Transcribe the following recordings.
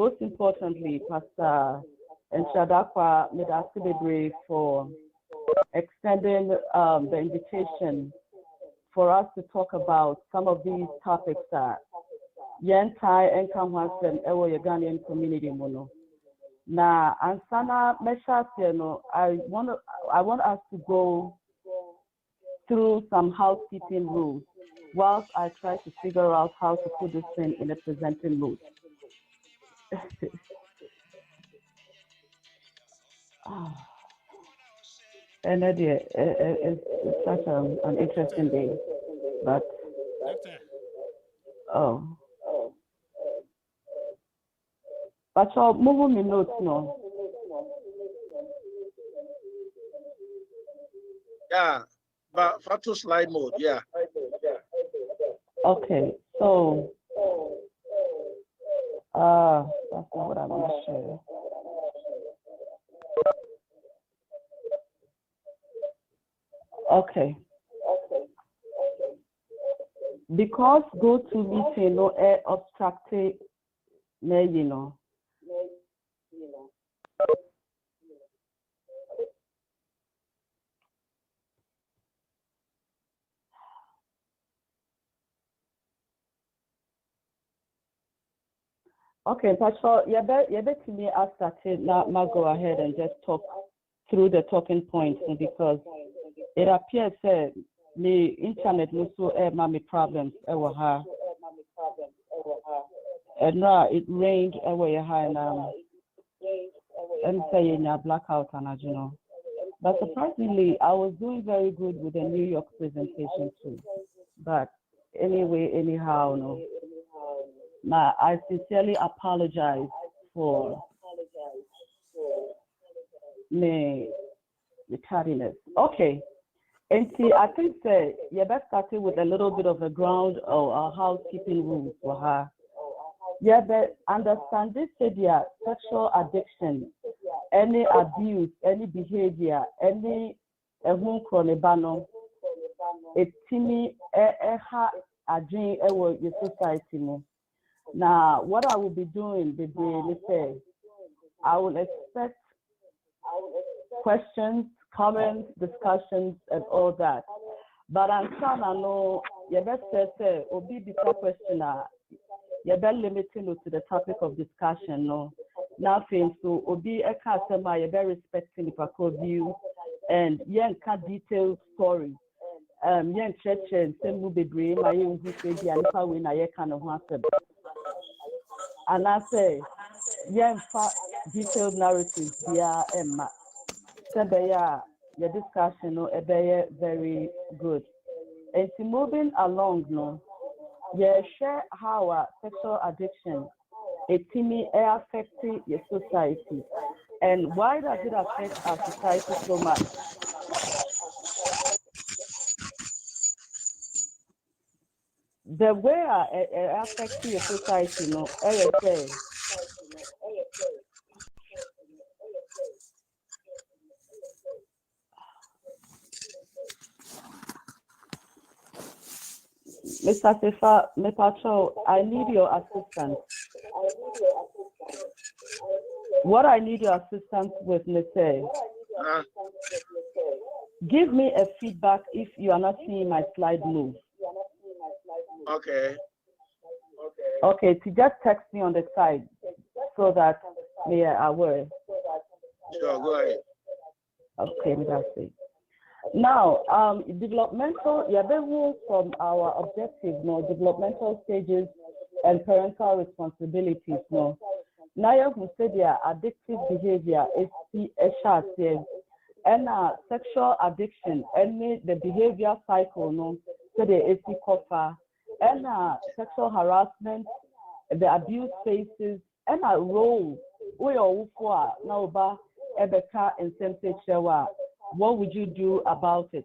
most importantly, Pastor Enshadakwa Medasibebre for extending the invitation for us to talk about some of these topics that Yentai and Kamwasen Ewo Ghanaian community mono. Now, Ansana Meshasiano, I want us to go through some housekeeping rules whilst I try to figure out how to put this thing in a presenting mood. And it's such an interesting day, but but so moving me notes no. Yeah, but for to slide mode, yeah. Okay, so that's not what I want to share. Okay. Because go to meeting no air obstructed, you know. Okay, Patrol, you bet me I started now go ahead and just talk through the talking points because it appears that the internet also have problems and now it rained and say in a blackout and you know. But surprisingly, I was doing very good with the New York presentation too. But anyway, anyhow, no. Now, I sincerely apologize for the tardiness. Okay. And see, I think that you best started with a little bit of a ground or housekeeping rules for her. Yeah, but understand this idea, sexual addiction, any abuse, any behavior, any chronibano, a teeny adrenaline your society. Now, what I will be doing, I will expect questions, comments, discussions, and all that. But I'm trying to know, you best say, Obi before questioner, you better limiting to the topic of discussion, no. Nothing, so Obi Ekasema, you better respecting the view, and yanka detailed story. Yan church and same be brave, my young who say, the Alipa win a kind of answer. And I say, detailed narratives, yeah, Emma. Your discussion, no, very good. And to moving along, no, share how sexual addiction, affecting your society, and why does it affect our society so much? The way it affects your society, no, say. Mr. Sefa, I need your assistance. What I need your assistance with, Mr. Give me a feedback if you are not seeing my slide move. Okay. Okay, to just text me on the side so that we are aware. Sure, go ahead. Okay, that's it. Now, developmental, from our objectives, no, developmental stages and parental responsibilities, no. Now, who said their addictive behavior is a short and sexual addiction, and the behavior cycle, no, so the AC coffer, and sexual harassment, the abuse phases, and a role we are for now, but Ebeka and Sensei Shewa. What would you do about it?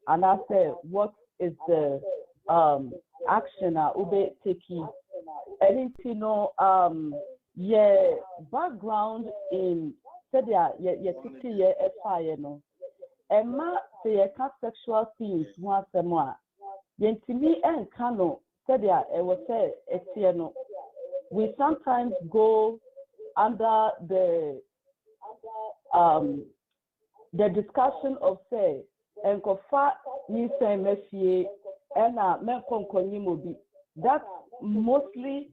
And I said, what is the action ube taking? Anything background in said yeah 60 year fire no. Emma say sexual themes once a more. Yentimi and Kano said it was no. We sometimes go under the discussion of say enkofa ni say mefie ena menkonkonyi mobi. That's mostly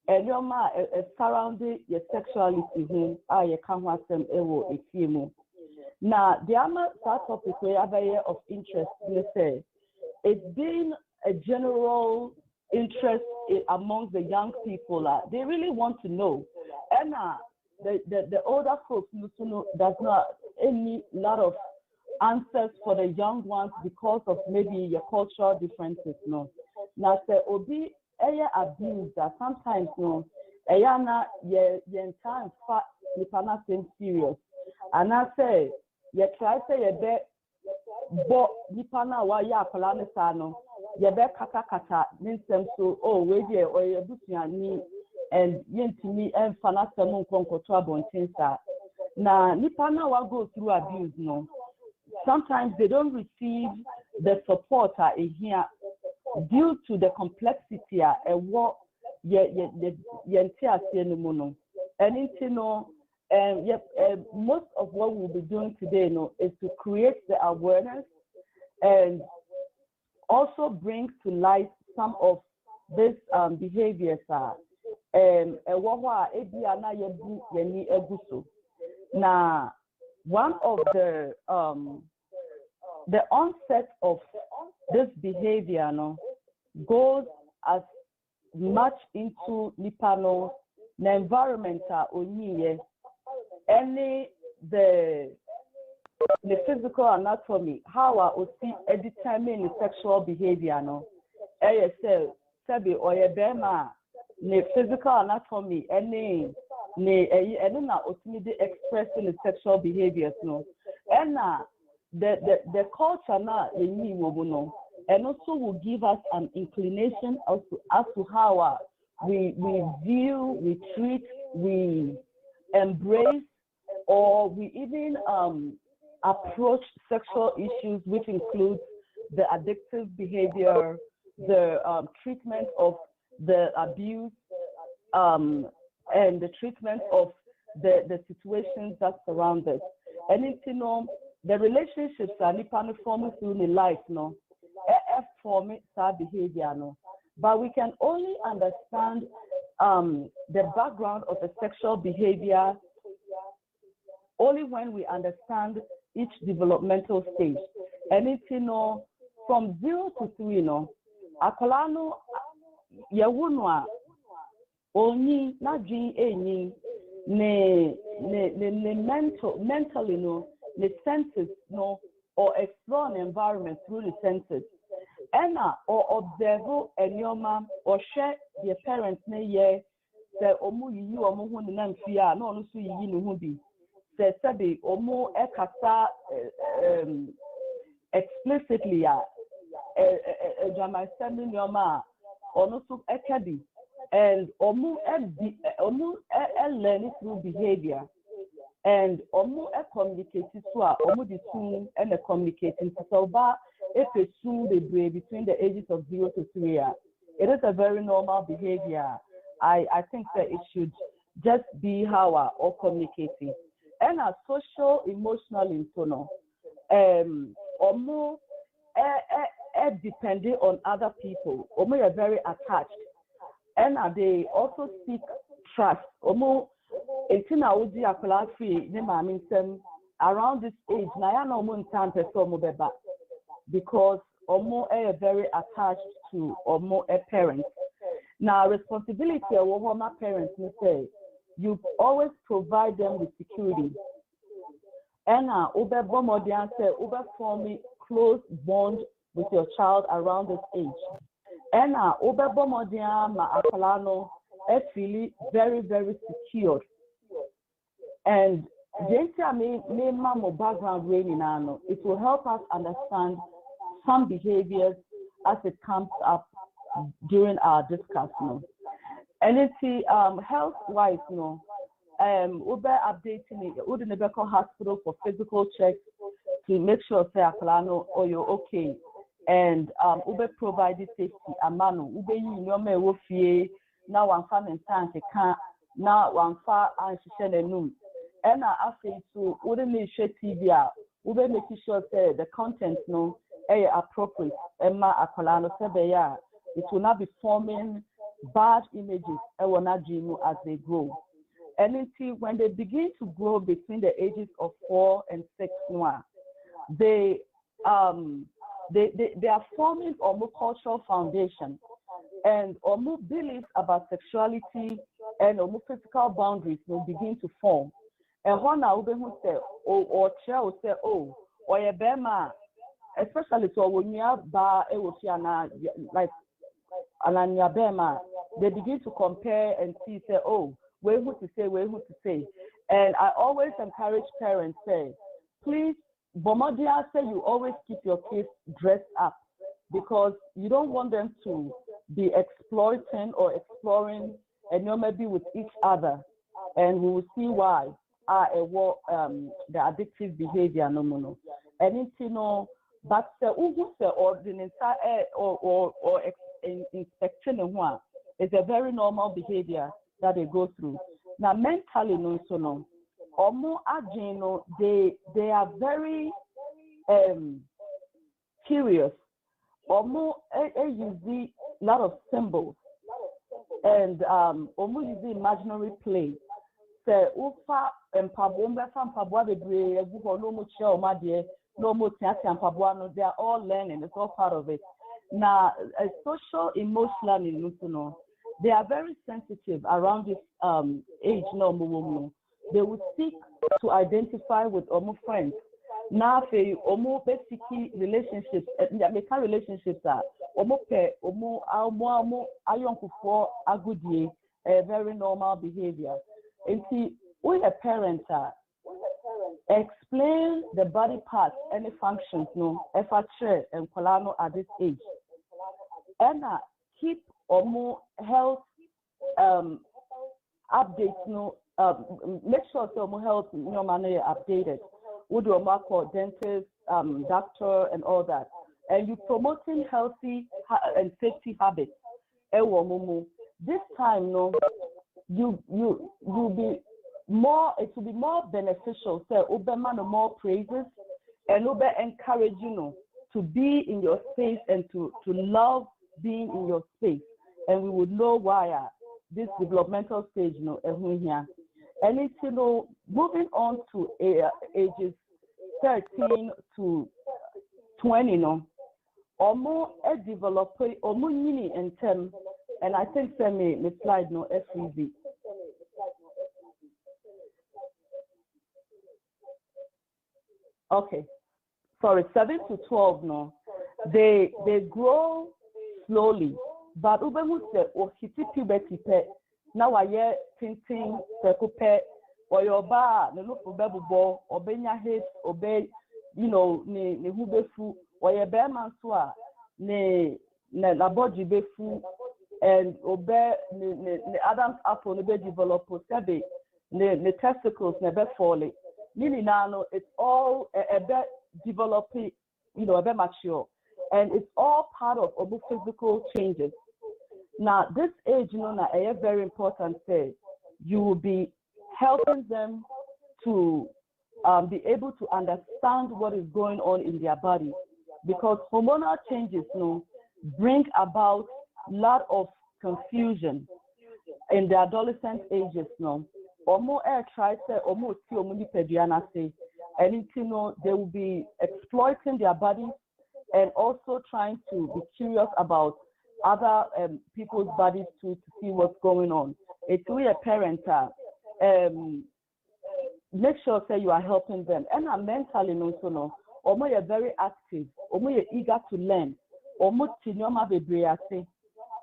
enyoma surrounding your sexuality him ye kan ho asem ewo efie mu. Now the other topic we have of interest we say it's been a general interest among the young people. They really want to know. And the older folks does not any lot of answers for the young ones because of maybe your cultural differences. No. Now say obi abuse that sometimes no na ye time fat nipana same serious. And I say ye try say ye be but nipana wa ya akola ne sa no ye be kata ninsem so we dey or ye busuani and yentimi emfana semu nkonkoto abontin sa na nipana wa go through abuse no sometimes they don't receive the support here due to the complexity what ye and most of what we'll be doing today is to create the awareness and also bring to light some of these behaviors. Now, one of the onset of this behavior goes as much into Nipano, the environment any the physical anatomy, how I see determine sexual behavior sabi or the physical anatomy any na expressing the sexual behaviors and the culture and also will give us an inclination as to how we view, we treat, we embrace, or we even approach sexual issues, which includes the addictive behavior, the treatment of the abuse, and the treatment of the situations that surround us. And the relationships are forming through the life, forming that behavior, but we can only understand the background of the sexual behavior only when we understand each developmental stage. And from 0 to 3, akolano yewunwa oni na dream mentally the senses or explore an environment through the senses. Or observe enyoma or share their parents say omu yi omu hu na mfia na onu so yi no hu bi say omu ekasa explicitly drama enyoma onu so ekadi and omu learn through behavior and omu communicate to omu the two and communicating so ba if it's soon they break between the ages of 0 to 3 it is a very normal behavior. I think that it should just be how we are communicating. And a social, emotional internal, omo depending on other people. Omo are very attached, and they also seek trust. Omo etina oji akola free ne mami nsem around this age. Na ya na omo ntan pese omo beba because omo are very attached to omo parents. Now, responsibility of my parents, say, you always provide them with security. And ube bomodian say, ube forming close bond with your child around this age. And ube bomodian ma akalano feel very, very secured. And me mamo background raining it will help us understand some behaviors as it comes up during our discussion. And it's health-wise, we'll be updating it. We'll be hospital for physical checks to make sure say or you're okay. And we'll be providing safety. Amano, we'll be now I'm coming time to can't na wamfa anhyehyɛ n'anum ɛna afei so wouldn't need TV we be making sure say the content no appropriate emma akola no say it will not be forming bad images as they grow. And when they begin to grow between the ages of 4 and 6 they are forming a more cultural foundation and more beliefs about sexuality and more physical boundaries will begin to form. And one now we say or child say or a bema, especially so when you have like Alanya Bema, they begin to compare and see say where who to say. And I always encourage parents say, please, Bomodia say you always keep your kids dressed up because you don't want them to be exploiting or exploring and maybe with each other. And we will see why the addictive behavior no. And but the ordinance or inspection is a very normal behavior that they go through. Now mentally no they are very curious. Use a lot of symbols and use the imaginary play. Say ufa no they are all learning, it's all part of it. Now social emotional they are very sensitive around this age no. They will seek to identify with friends. Now basically relationships relationships are a very normal behavior. And see, when a parent explain the body parts, any functions, FHR and Colano at this age, and keep health updates, make sure so health manner updated. Would do call dentist, doctor, and all that, and you promoting healthy and safety habits. This time, you'll be more. It will be more beneficial. So, more praises and encourage to be in your space and to love being in your space, and we would know why this developmental stage, here. And it's moving on to ages 13 to 20, or more develop or more mini and 10, and I think me slide FEV. Okay, sorry, 7 to 12 they grow slowly, but ubemu se o hiti puberty pe na waye tintin seko pe or your bar ne look bebubo obenya hate obey ni hubefu or your bear man swa ne na body befu and obey ne Adam's apple ne be develop sebe ne testicles ne be falling. Nini nano, it's all a bit developing, a bit mature, and it's all part of physical changes. Now, this age, a very important thing. You will be helping them to be able to understand what is going on in their body, because hormonal changes, bring about a lot of confusion in the adolescent ages, or more air try say or more pediana say, and they will be exploiting their bodies and also trying to be curious about other people's bodies too, to see what's going on. It's really a parent make sure say you are helping them and mentally or more you're very active or more you're eager to learn or more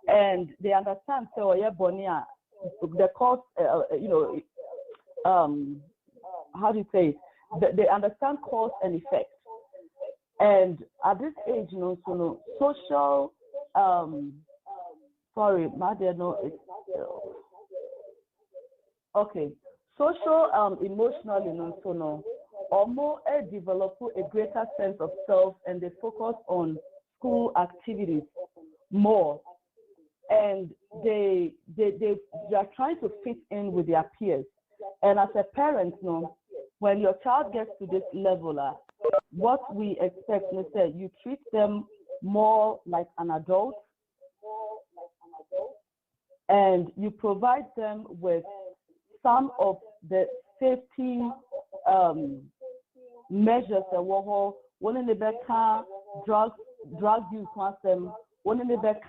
and they understand so bonia the cause how do you say it? They understand cause and effect. And at this age, social, sorry, my dear, okay, social, emotional, or more develop a greater sense of self and they focus on school activities more. and they are trying to fit in with their peers. And as a parent, when your child gets to this level, what we expect is that you treat them more like an adult, and you provide them with some of the safety measures that one in the back drug use once them, one in the back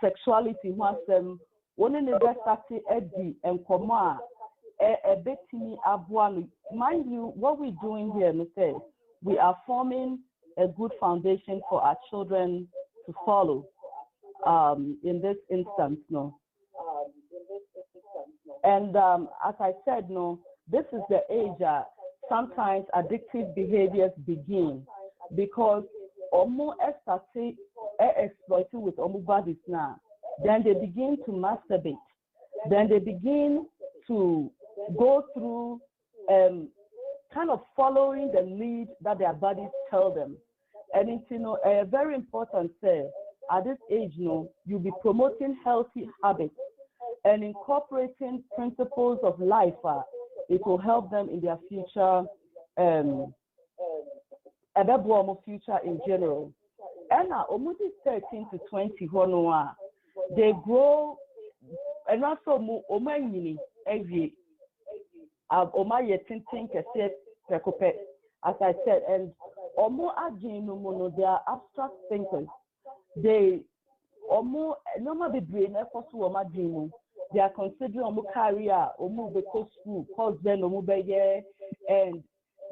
sexuality once them, one in the back Eddie and Koma a bit abuanu. Mind you, what we're doing here, Mr. We are forming a good foundation for our children to follow. In this instance, and as I said, this is the age sometimes addictive behaviors begin, because almost exploiting with bodies now, then they begin to masturbate, then they begin to go through kind of following the lead that their bodies tell them. And it's very important, say, at this age, you'll be promoting healthy habits and incorporating principles of life. It will help them in their future, future in general. And almost 13 to 20, they grow, and also as I said, and they are abstract thinkers. They they are considering career, school, course then, and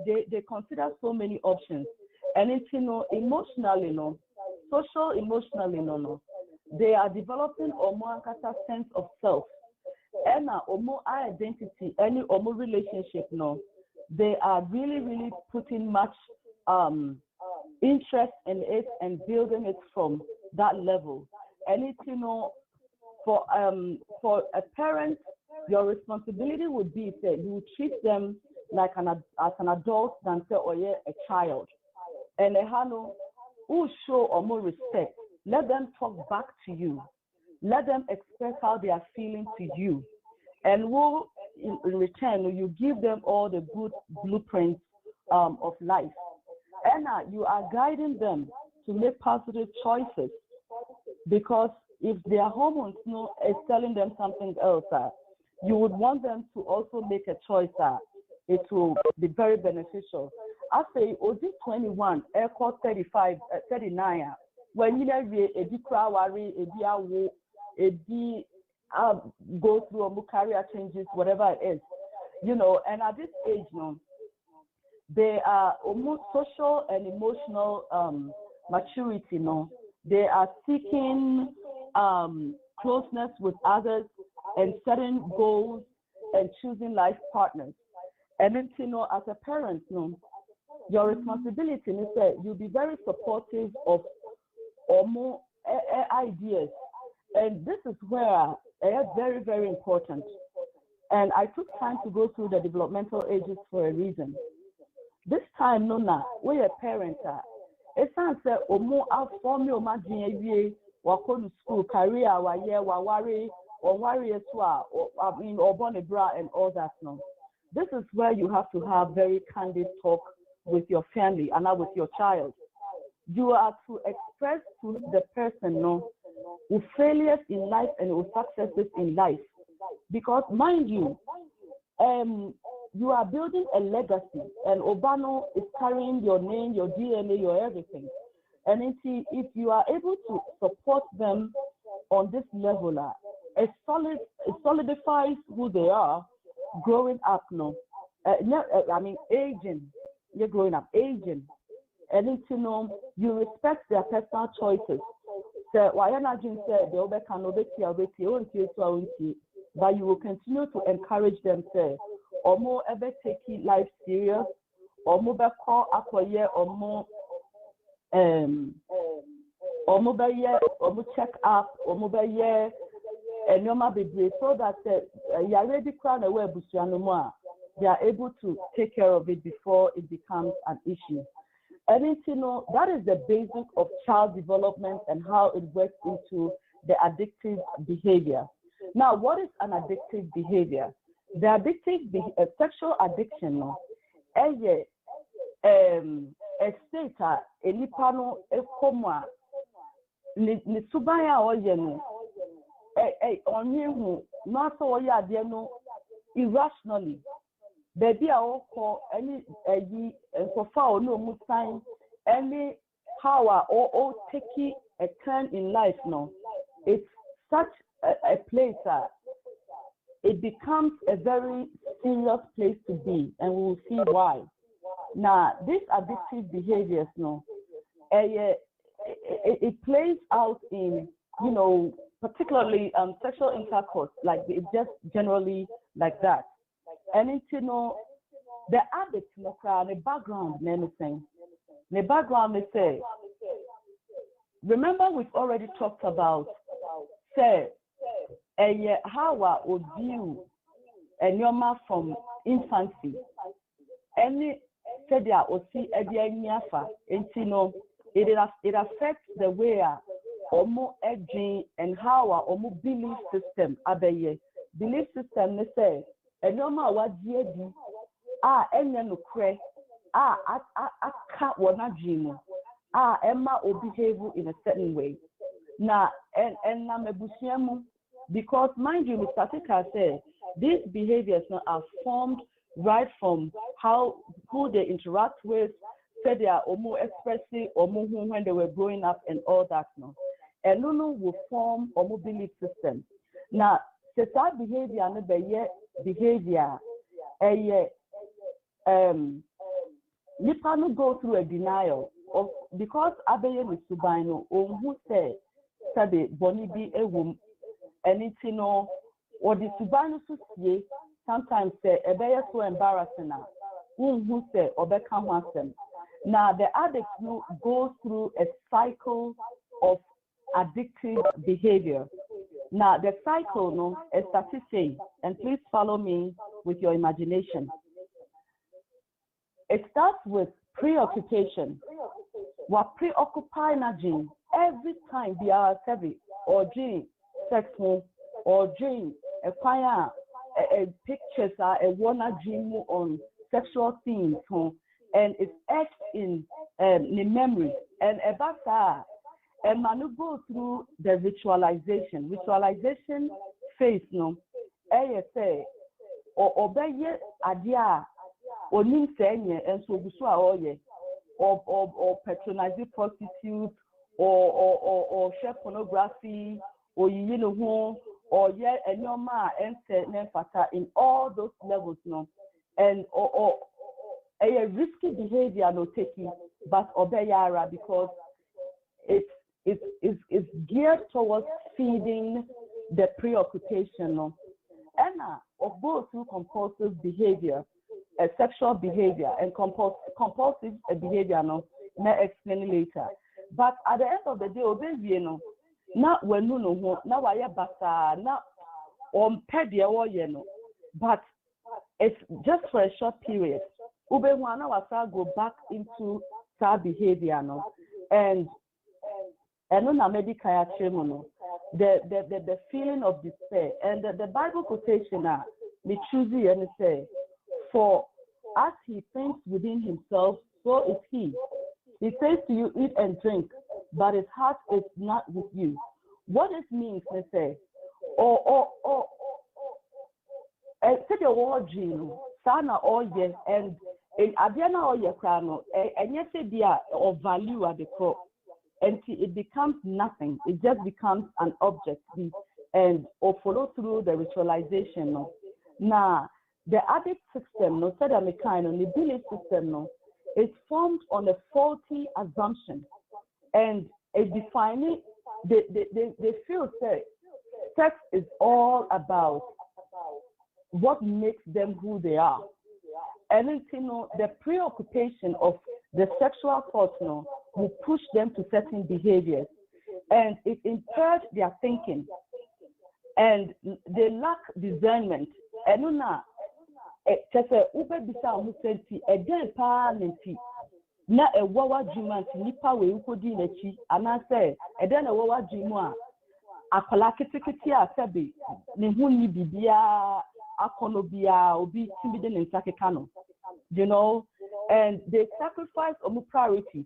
they consider so many options. And it's emotionally, social emotionally, they are developing a sense of self. And identity, any relationship, they are really putting much interest in it and building it from that level. And it's for a parent, your responsibility would be that you treat them like as an adult than say a child. And who show or more respect, let them talk back to you. Let them express how they are feeling to you. And in return, you give them all the good blueprints of life. And you are guiding them to make positive choices, because if their hormones is telling them something else, you would want them to also make a choice. It will be very beneficial. I say, OD 21, Aircore 35, 39, when you have a worry, go through a career changes, whatever it is, and at this age, they are almost social and emotional maturity, they are seeking closeness with others and setting goals and choosing life partners. And then, as a parent, your responsibility is that you'll be very supportive of more ideas. And this is where it's very, very important. And I took time to go through the developmental ages for a reason. This time, we're a parent. It's not that form your imagine to school, career, worry as well, or born a bra and all that. This is where you have to have very candid talk with your family and not with your child. You are to express to the person with failures in life and with successes in life. Because mind you, you are building a legacy, and Obano is carrying your name, your DNA, your everything. And if you are able to support them on this level, it solidifies who they are growing up. Aging. You're growing up, aging. And you respect their personal choices. So why not just say but you will continue to encourage them to or more ever taking life serious, or more call acquire or more check up or mobile year and your baby, so that you are ready crown away they are able to take care of it before it becomes an issue. And you know, that is the basic of child development and how it works into the addictive behavior. Now, what is an addictive behavior? The addictive sexual addiction, no, a state a nipa no ekoma ni subaya oye no onye hu no so oye ade no irrationally. Baby a oko any so far no mu time any power or taking a turn in life, no. It's such a place it becomes a very serious place to be, and we will see why. Now, these addictive behaviors, no, it plays out in, you know, particularly sexual intercourse, like it's just generally like that. And it's, you know, the addicts, no, the background, and anything. The background, they say, remember we've already talked about, say, how would view a nyoma from infancy. Any said there or see a nyafa, and you know, it affects the way omo edging and how omo belief system abeye. Belief system they say a nyoma wa diedi enya no kre aka wona dream emma or behave in a certain way. Now and na mebusiamu. Because mind you, Mr. Tika said, these behaviors now are formed right from who they interact with, say they are more expressive or more when they were growing up and all that now. And Lulu will form a more belief system. Now, that behavior and behavior, Nipano go through a denial of because Abeye with Subino, who say the Bonnie be a woman. And it's, you know, or the Subano Susie sometimes say, a bear so embarrassing now, who say, or become them. Now, the addict goes through a cycle of addictive behavior. Now, the cycle, no, is statistic, and please follow me with your imagination. It starts with preoccupation. What preoccupy energy every time we are heavy or dream. Sexual or dream a fire pictures are a wanna dream on sexual themes and it's etched in the memory and about that and man go through the visualization phase no say or obey idea or nim senye and so or patronizing prostitutes or share pornography or you know who or yeah and your ma and say in all those levels no and or a risky behavior no taking but obey yara because it's geared towards feeding the preoccupation no and of both through compulsive behavior sexual behavior and compulsive behavior no may explain later but at the end of the day obey you know not when no now I basa not on pedia or no but it's just for a short period. Ube wana wasa go back into that behavior no and on a medical no the feeling of despair and the Bible quotation me choosy and say for as he thinks within himself so is he. He says to you, eat and drink, but his heart is not with you. What it means, they say, take a word, Gino, Sana oye, and Adiana oye crano, and yes, they of value at the crop, and it becomes nothing. It just becomes an object, and or follow through the ritualization. No, now the addict system, no, said I'm a kind of the belief system, no. It's formed on a faulty assumption, and it defining they feel sex is all about what makes them who they are, and it's, you know, the preoccupation of the sexual thought, you know, will push them to certain behaviors, and it impairs their thinking, and they lack discernment. And just a ube bisa who senti again pa nenti na ewawa Gyimah nipa we ukodi na chi anase ede na ewawa Gyimah akola kitikiti a sebe ne hu ni bibia akono bia obi tibide ne nsakeka no, you know, and they sacrifice omu priorities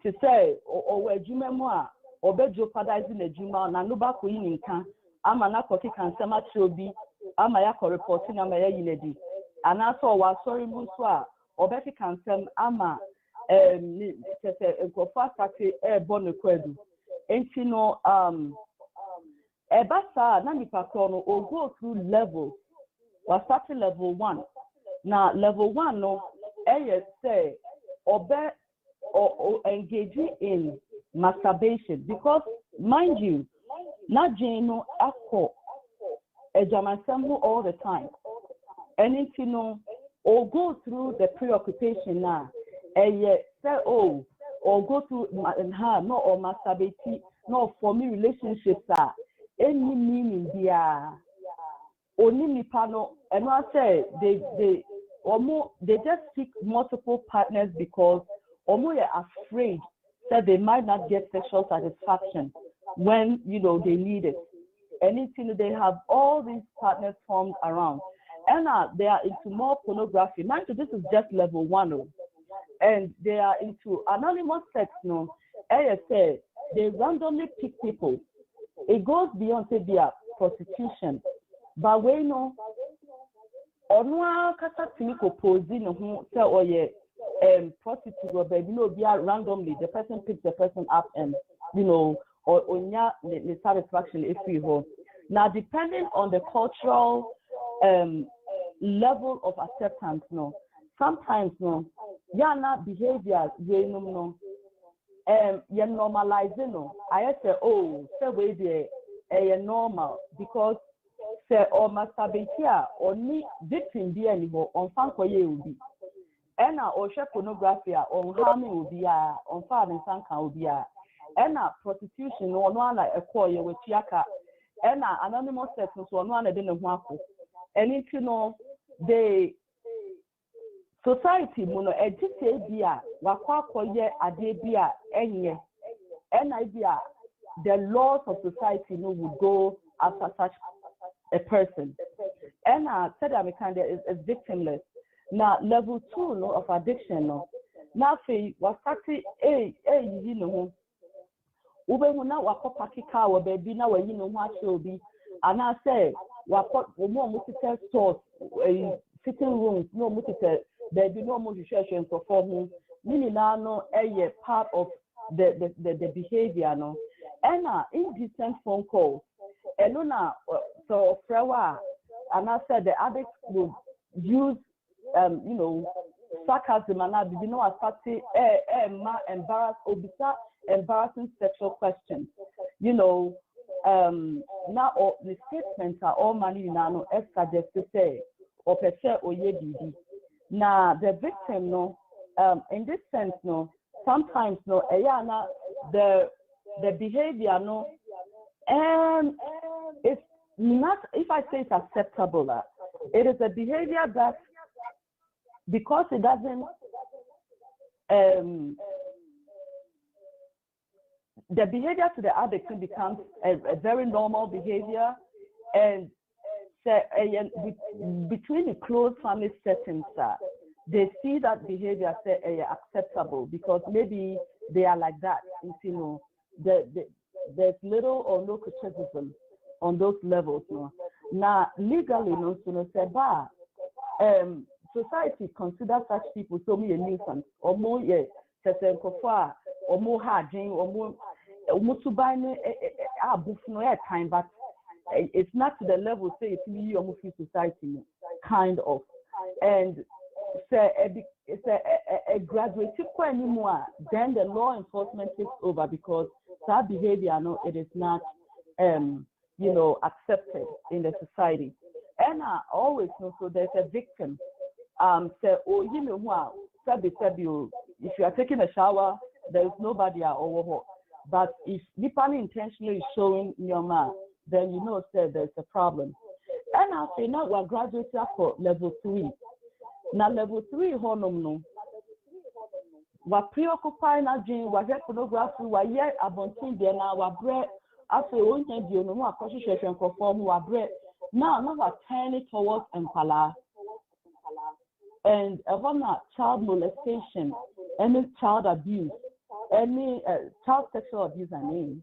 to say or Gyimah mu a obejo padizing na Gyimah na no ba ko yi nka ama na koki kansema chobi ama ya ko reporting ama ya yinedi anaso wa sorry mu so a obeki kansem ama nkɔfo asate ɛbɔ ne kwadu enti no ɛbasa na nipa kɔ no o go through levels wa start level 1 na level 1 no ɛyɛ sɛ ɔbɛ or engage in masturbation because mind you na gene no akɔ ɛjamansɛm all the time enti no or go through the preoccupation now say oh or go to her no or masturbate no for me relationships are any meaning there only me panel and I say they just pick multiple partners because almost afraid that they might not get sexual satisfaction when you know they need it. Anything they have all these partners formed around and they are into more pornography. Mind you, this is just level 1. And they are into anonymous sex, no. ASA, they randomly pick people. It goes beyond their prostitution. But we know, onwa kata tiniko posi no who say oh yeah, prostitute or baby no be randomly. The person picks the person up and you know or onya the satisfaction if we hold. Now depending on the cultural level of acceptance, no. Sometimes no. Yana behavior we no you normalizing no I say oh say we there normal because say or masturbate or ni victim be anymore on fan ko ye obi ena or share pornography on harming obi on fan and sanka obi ena prostitution no no na ekọ ye we tiaka ena anonymous sex so no na de ne ho akọ anything no they society mono ejite bia wakwa akoye ade bia enye bia the laws of society no would go after such a person and said that kind is victimless now level 2 no of addiction no now say wasati you know ube na wakopaki car we baby na we you know what show be and I say wakop mo multiple stores sitting rooms no multiple there be no more situation for whom meaning now no a part of the behavior no and indecent phone calls and so frawa and I said the addicts will use you know sarcasm and I did not start embarrassing sexual questions you know now the statements are all money now extra just to say or per se or ye now the victim no in this sense no sometimes no the behavior no it's not if I say it's acceptable it is a behavior that because it doesn't the behavior to the addict becomes a very normal behavior and between the close family settings, they see that behavior as acceptable because maybe they are like that. You know, there's little or no criticism on those levels. No? Now, legally, no, society considers such people so many a nuisance or more, or more harding or more to buy time, but it's not to the level say it's really almost society kind of and it's a graduate anymore then the law enforcement takes over because that behavior no it is not you know accepted in the society and I always know so there's a victim say oh you know if you are taking a shower there is nobody over but if Nipani intentionally is showing your man then you know say there's a problem. And I say now we're graduating for level 3. Now level 3 honum no. wa preoccupy na dream wa hear pornography wa hear abontin there na wa bre after onye di onu mu akọhwehwehwe nkrofo mu wa bre now we turn it towards empala and child molestation, any child abuse, any child sexual abuse, and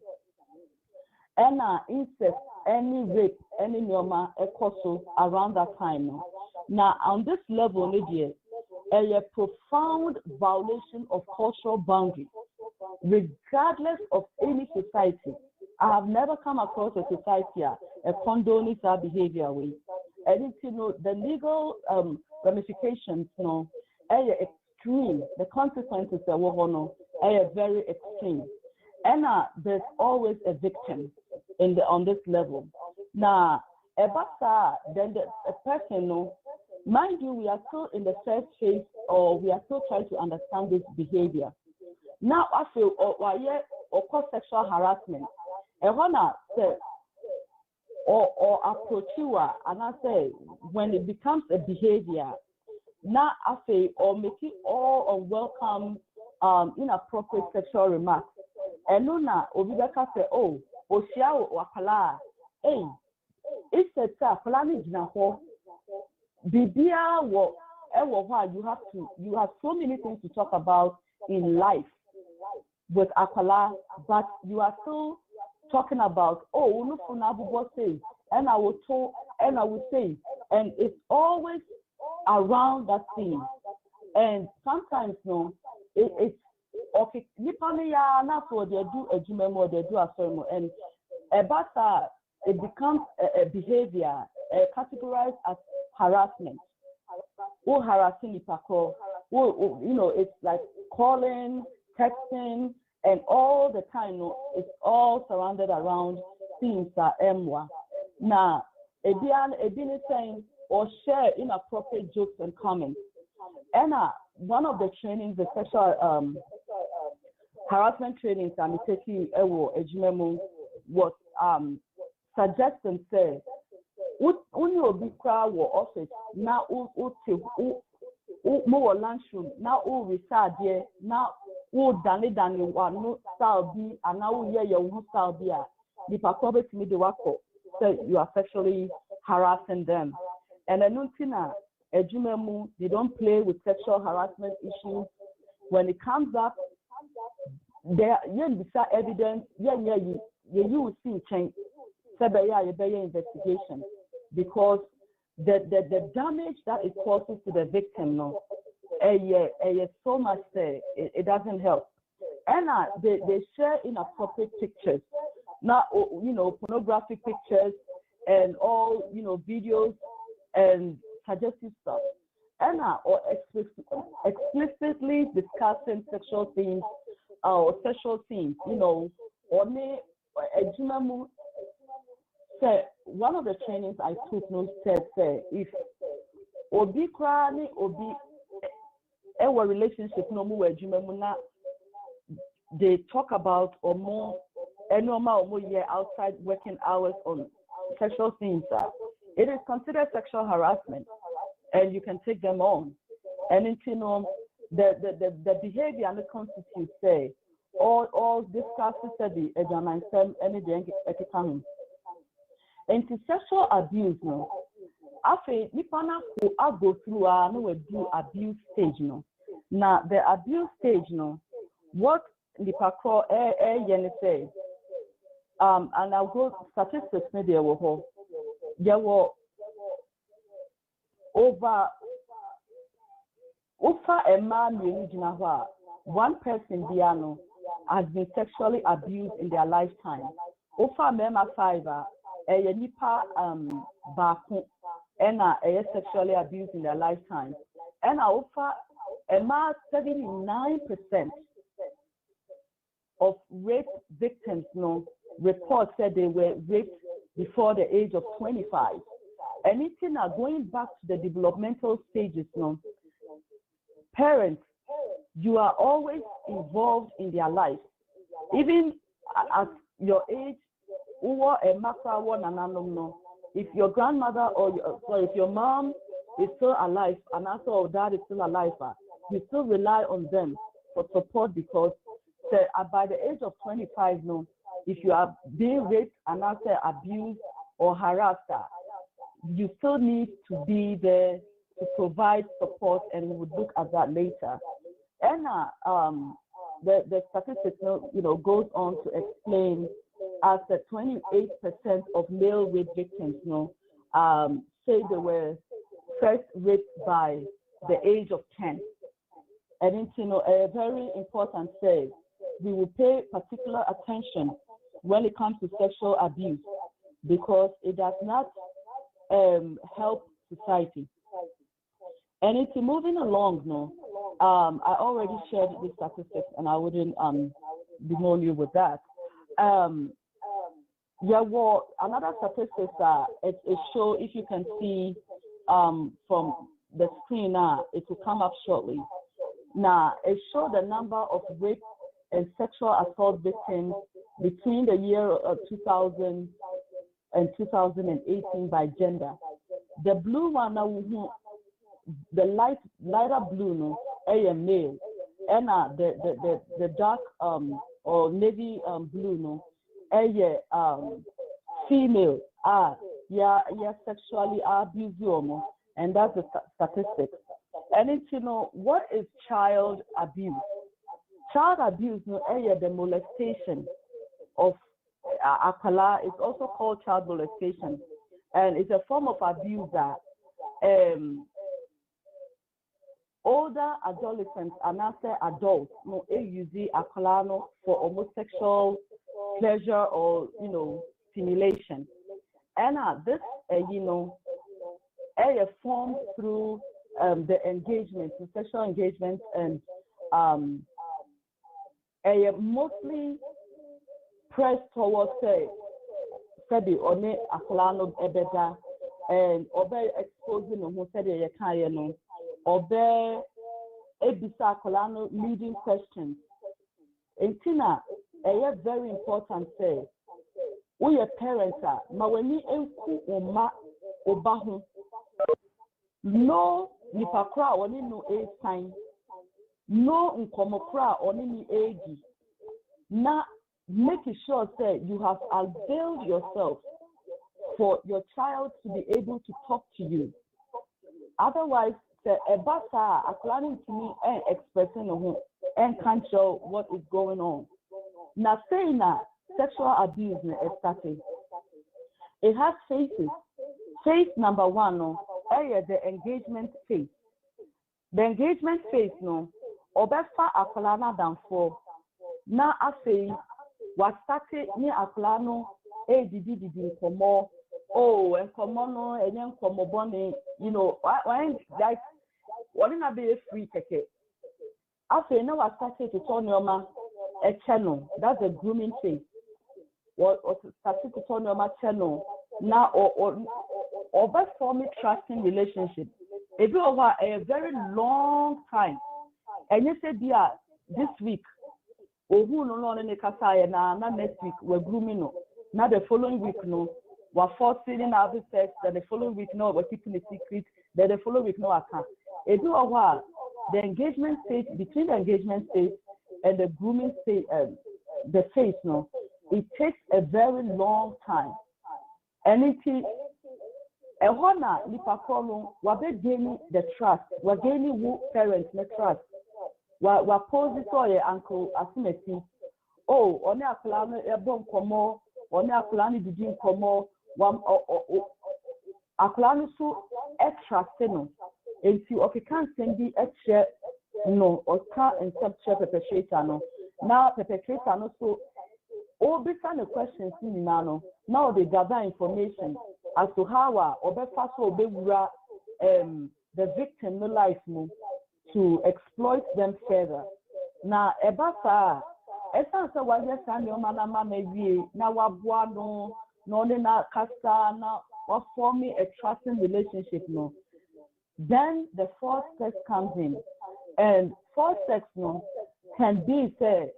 incest, any rape, any normal ecoso around that time. Now, on this level, a profound violation of cultural boundaries, regardless of any society. I have never come across a society condoning that behavior with. And the legal ramifications, extreme. The consequences are very extreme. And there's always a victim on this level. Now, then a person, mind you, we are still in the first phase, or we are still trying to understand this behavior. Now, I feel, or cause sexual harassment. Or approach you, and I say, when it becomes a behavior, now I say, or make it all unwelcome, inappropriate sexual remarks. And no, now, Obibeka say, oh, Oshia Wakala, hey, it's a planning example. Bibia, you have so many things to talk about in life with Akala, but you are still talking about, oh, say, and I will say, and it's always around that thing. And sometimes, it's okay. Not for they do a Gyimah, they do a sermon, and it becomes a behavior categorized as harassment. Or harassing it's like calling, texting, and all the time, it's all surrounded around things that MWA. Now, Ebian is saying or share inappropriate jokes and comments. And one of the trainings, the sexual harassment trainings I'm taking a Gyimah was suggesting say, when be crowd or office now more lunchroom now research there now Danny one style be and now your style be the pakobet me the wako so you are sexually harassing them. And Anuntina Gyimah, they don't play with sexual harassment issues. When it comes up, there you evidence, you will see change investigation, because the damage that it causes to the victim, so much it doesn't help. And they share inappropriate pictures, not pornographic pictures and all videos and suggestive stuff, and or explicitly discussing sexual themes or sexual themes, or Gyimah said one of the trainings I took said if obi krani obi our relationship no more Gyimah they talk about or more normal year outside working hours on sexual things. It is considered sexual harassment, and you can take them on. And the behavior and the constitute say all discusses the examination any into sexual abuse after nipana who go through no do abuse stage now the abuse stage what the parkour say and I'll go statistics maybe there were over a man one person has been sexually abused in their lifetime. Over member 5 a nipa baku and sexually abused in their lifetime. And over a man 79% of rape victims reports said they were raped before the age of 25. Anything going back to the developmental stages, parents, you are always involved in their life. Even at your age, if your grandmother if your mom is still alive and after dad is still alive, you still rely on them for support because by the age of 25, no, if you are being raped and after abused or harassed, you still need to be there to provide support, and we would look at that later. And the statistics, goes on to explain as that 28% of male rape victims, say they were first raped by the age of 10. And it's, a very important say, we will pay particular attention when it comes to sexual abuse because it does not help society. And it's moving along, I already shared the statistics and I wouldn't bemoan you with that. Well, another statistics it show, if you can see from the screen now, it will come up shortly. Now, it shows the number of rape and sexual assault victims between the year of 2000 and 2018 by gender. The blue one now, the lighter blue, male, and the dark or navy blue, female, sexually abused, and that's the statistics. And it's, what is child abuse? Child abuse, the molestation of akala is also called child molestation, and it's a form of abuse that older adolescents and after adults, use akala for homosexual pleasure or stimulation, and this formed through the engagement, the sexual engagement, and mostly pressed towards Fedi one akulano ebeda and obe exposing who said no obe ebisa akulano leading questions. And Tina, very important say we are parents ma weni enku oma obahu no nipakra oni no a sign no nkomokra oni ni agi na making sure that you have availed yourself for your child to be able to talk to you. Otherwise, the ebasa are planning to me and expressing and can't show what is going on. Now saying that sexual abuse is starting. It has phases. Phase number one, the engagement phase. The engagement phase, obefa akolana than for na afei was started near akolano didi nkomo nkomo no enye nkomo bone when like one na be free keke afei na was started to turn your a channel. That's a grooming phase. What started to turn your channel now or forming trusting relationship. It be over a very long time. And you said, yeah, this week, or who no na next week we're grooming. Now the following week, we're forcing our sex. Then the following week, we're keeping a secret. Then the following week, I can't. It be over the engagement stage, between the engagement stage and the grooming stage, the phase, it takes a very long time. And it is a honor, we're gaining the trust, we're gaining parents the trust. We're posing to your uncle Asimeti. Oh, on a plan, a bon como, on a plan, did como, one a plan so extra seno. And so, okay, can't send the extra no, or can't and subshare perpetrator no. Now, perpetrator no, so all these kind of questions in Nano. Now they gather information as to how or the victim no life to exploit them further. Now, ebasa, esanse waje sani omana maybe na wabwano no na kasta na or forming a trusting relationship no. Then the fourth sex comes in, and fourth sex can be say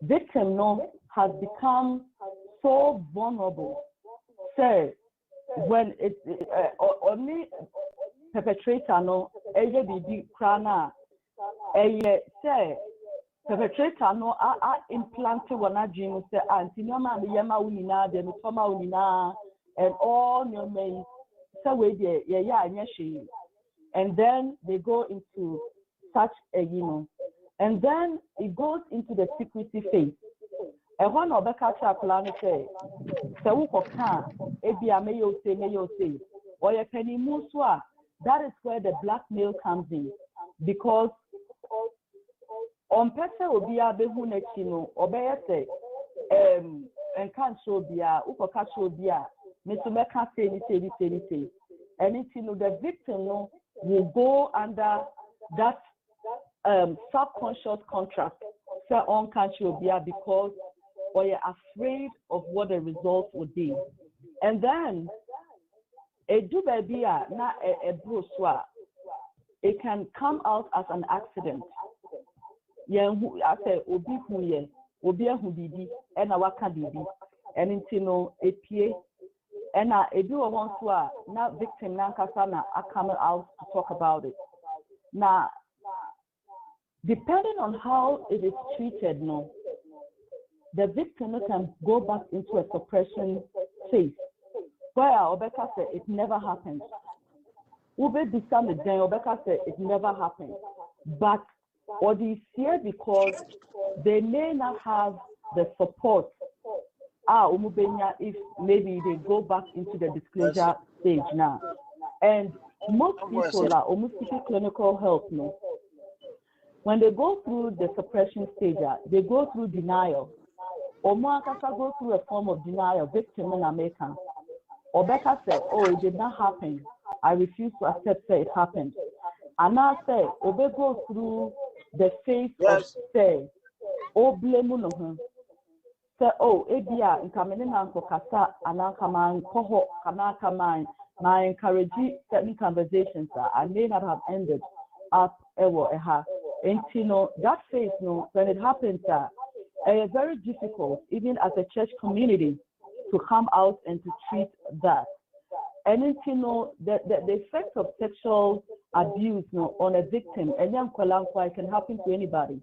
victim has become so vulnerable. Say when it only perpetrator AJBD krana say perpetrator no implant one dream say anti no man the yama unina the toma unina and all your men say we there and then they go into such a and then it goes into the secrecy phase. And one of the catcher plan say may you say or your penny muswa. That is where the blackmail comes in, because on person will be a behunechino or say and can't show beer, uko can't show beer, Mr. can't say anything. And it's the victim will go under that subconscious contract, say on can't show beer because or you're afraid of what the result would be. And then a do baby not a bruswa. It can come out as an accident. Yeah, I say obi huye, obi hubidi, and a wakadibi, and intino a pie, and a do a one swa, not victim nankasana are coming out to talk about it. Now, depending on how it is treated, the victim can go back into a suppression phase. Where Obeka said it never happened. Ube become the day Obeka said it never happened. But or they fear because they may not have the support. If maybe they go back into the disclosure stage now. And most people are almost seeking clinical help. When they go through the suppression stage, they go through denial. Or Moakasa go through a form of denial, victim in America. Or Becca said, oh, it did not happen. I refuse to accept that it happened. And now say, Obe go through the phase of say, oh, blame on him. Say, oh, Ebia, in Kamina Kokasa, Anakaman, Koho, Kanakaman, my encourage certain conversations that I may not have ended up ever. And that phase, when it happens, it's very difficult, even as a church community, to come out and to treat that. And the effect of sexual abuse on a victim, and then can happen to anybody.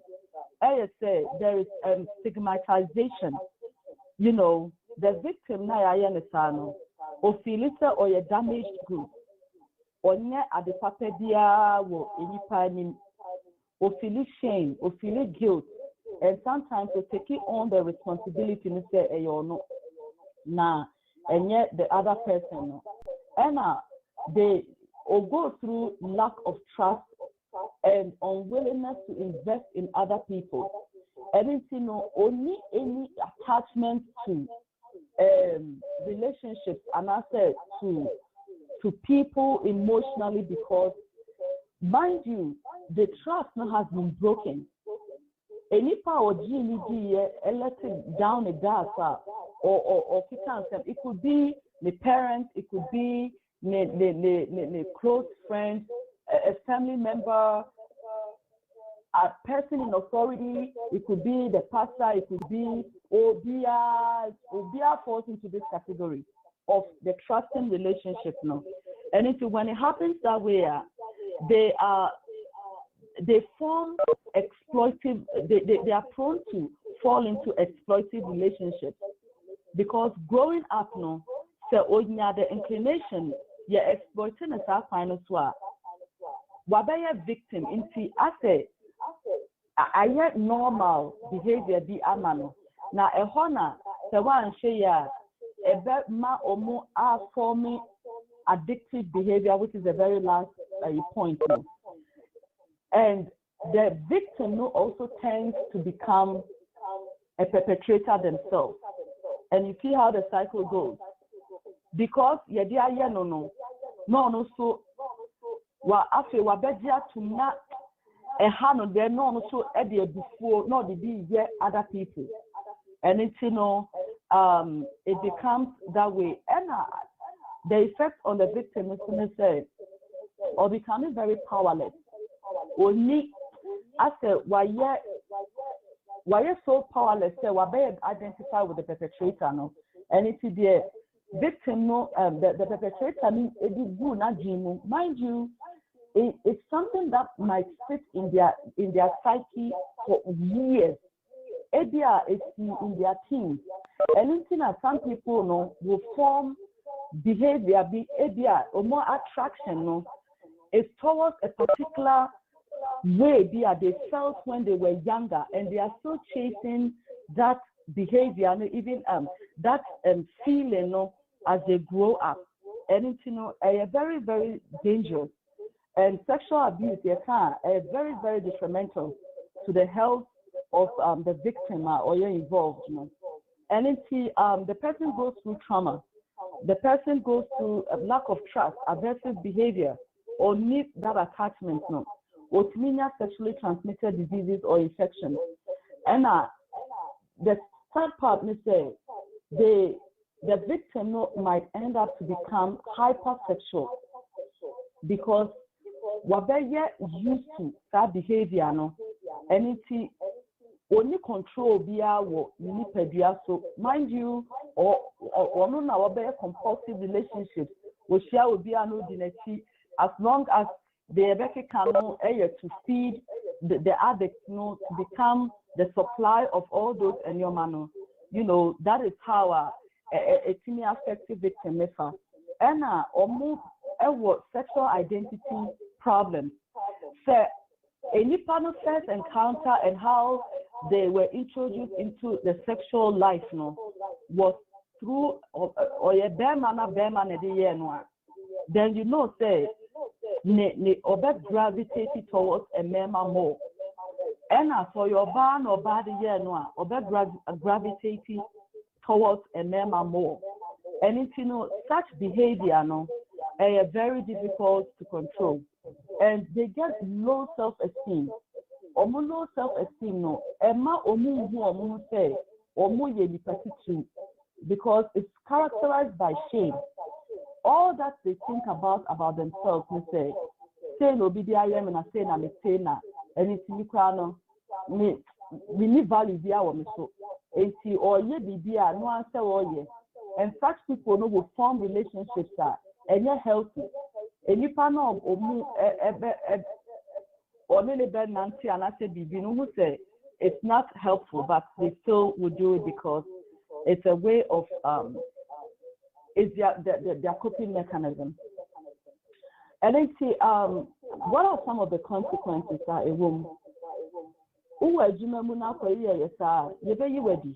I say there is stigmatization. The victim or feel it or a damaged group, or near at the papedia or any pain, or feel shame, or feel guilt. And sometimes they take it on the responsibility to say, hey, or no, nah, and yet the other person, and they will go through lack of trust and unwillingness to invest in other people. And only any attachment to relationships, and I said to people emotionally, because mind you, the trust now has been broken. Any power GED elected down a gas or it could be the parents, it could be the close friends, a family member, a person in authority, it could be the pastor, it could be Obia falls into this category of the trusting relationship now. And when it happens that way, they form exploitive, they are prone to fall into exploitive relationships, because growing up so the inclination you're exploiting as final swap. Wabaya victim into I yet normal behavior be amano. Now a honor the one share a bet ma or more are forming addictive behavior, which is the very last point. And the victim also tends to become a perpetrator themselves. And you see how the cycle goes. Because so after wabedia to not a hand there no so before no the other people. And it becomes that way. And the effect on the victim is say or becoming very powerless. Only after why you're so powerless, say why identify with the perpetrator and it's the victim the perpetrator means it is good not Gyimah. Mind you, it's something that might sit in their psyche for years. Ebia is in their teens. Anything that some people know will form behavior, be ebia or more attraction no, is towards a particular way they felt when they were younger, and they are still chasing that behavior and even that feeling no, as they grow up. And you know, very, very dangerous. And sexual abuse is very, very detrimental to the health of the victim or you're involved. You know. And the person goes through trauma. The person goes through a lack of trust, aversive behavior, or needs that attachment, no, or sexually transmitted diseases or infections. And the third part, me say, the victim might end up to become hypersexual because what they get used to that behavior, no, and it's only control via what you need. So mind you, or no now compulsive relationships, which share will be no dinety as long as the can to feed the addict, you know, to become the supply of all those in your man. You know, that is how a teeny affected victim mefa. And sexual identity problems. So any panel first encounter and how they were introduced into the sexual life, no, was through or a bear man the year no. Then you know say ne gravitated towards a mema more. And for your barn or body year no, gravitated towards a mema more. And if you know such behavior no, very difficult to control. And they get low self-esteem. Low self-esteem no. Emma omu say omu ye lipatitu because it's characterized by shame. All that they think about themselves, they say no be I am and I say na me say na and it's no we need value via me so and see or ye be no answer or ye. And such people no will form relationships that and you're healthy. And you can know or really bad Nancy and I said who say it's not helpful, but they still will do it because it's a way of it's their coping mechanism. And then see what are some of the consequences that a woman who are Gyimah muna for years you be ready.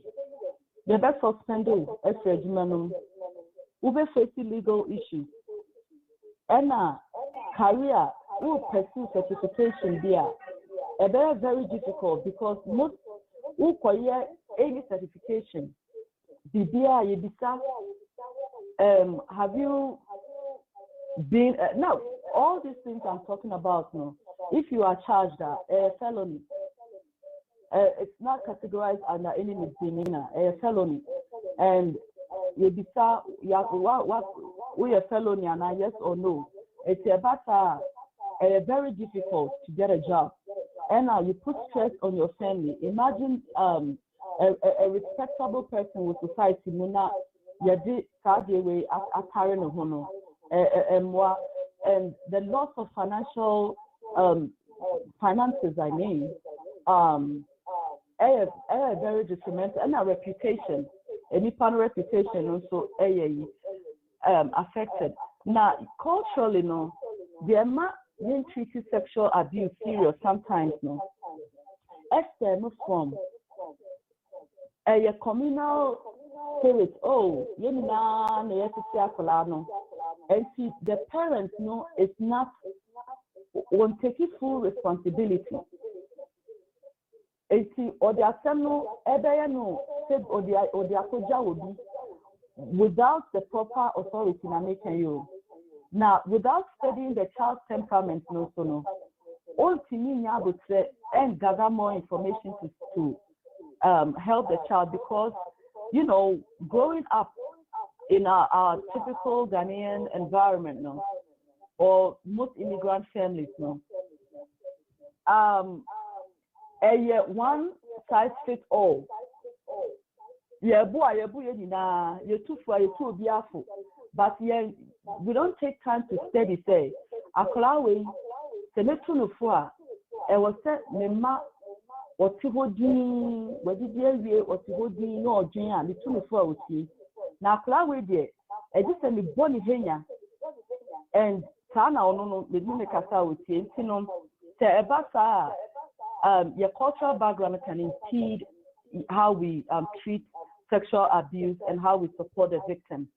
You be suspended as a Gyimah who be facing legal issues. And career who pursue certification there very, very difficult because most who acquire any certification have you been now all these things I'm talking about now, if you are charged a felony, it's not categorized under any misdemeanor, a felony, and you decide what we a felony and yes or no. It's about very difficult to get a job, and you put stress on your family. Imagine a respectable person with society muna yadi way carrying a hono and the loss of financial finances. I mean, very detrimental and a reputation. Any pan reputation also affected. Now, culturally, no, the amount they treat sexual abuse serious sometimes, no. External form, a communal spirit. Oh, you know, and see the parents know it's not won't take full responsibility. And see, or the assembly, said or the akoja will be without the proper authority in making you. Now, without studying the child's temperament, no. All team would say and gather more information to help the child because, you know, growing up in our typical Ghanaian environment, no, or most immigrant families, no, one size fits all. Yeah, boy, you're too far, you're too beautiful. But yeah, we don't take time to study, say, Aklawe, Senetu for I was said Nema or Tibodi, where did you or Tibodi no Junior, the 24 with you. Now, Clawe dear, I just send me Bonnie Henya and Tana or no, the Minicasa with you, Tinom, Ebasa, your cultural background can impede how we treat sexual abuse and how we support the victim.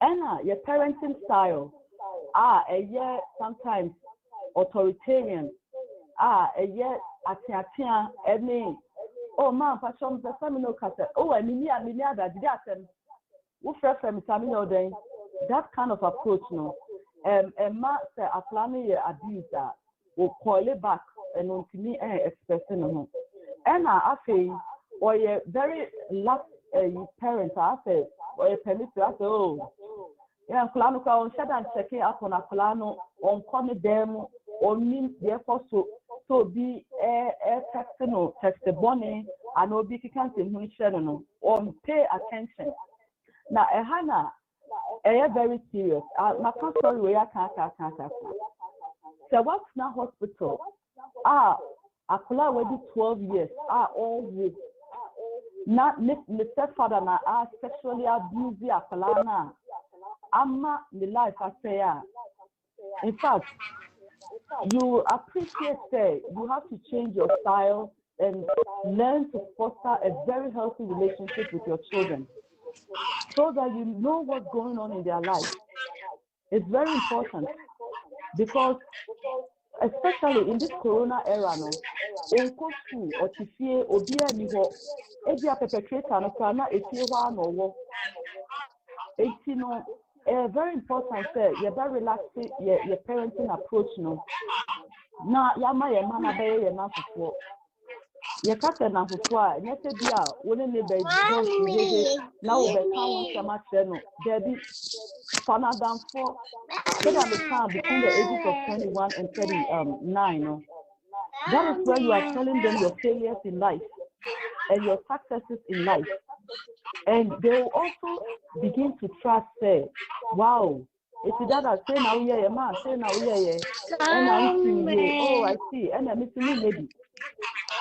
Anna, your parenting style, a year sometimes authoritarian, a year atia, any, oh, man, Pachom, the family cassette, oh, and Minia, that who fresh from Samino then, that kind of approach, no, and master a planning abuser will call it back and on to me expressing no. And I say, or a very last parents, I say, or a permit to say, oh, yeah, Kulano on shut and check it up on a Kulano on commit them or mean therefore so be a text the bonnet and no be can't no or pay attention. Now, a Hannah, very serious. My story where I can't. So what's now hospital? Akula already 12 years. All with not the stepfather na sexually abused Akula na. Amma the life I say. In fact, you appreciate say you have to change your style and learn to foster a very healthy relationship with your children, so that you know what's going on in their life. It's very important because, especially in this corona era, no, onko school or tifie obia ni ho, ebia perpetrator no kana etie wa no wo. Eti no, very important say you better relax your parenting approach no. Na yama ye mana be ye na fufu. Ye kata na fufu a nyete bia woni ne be don't behave na wo be kan sama no. There be Fanadan for the time between the ages of 21 and 39. No? That is where you are telling them your failures in life and your successes in life. And they will also begin to trust, say, wow, it's that I say now, yeah, man, say now, yeah, and I'm seeing, oh, I see, and I'm missing maybe.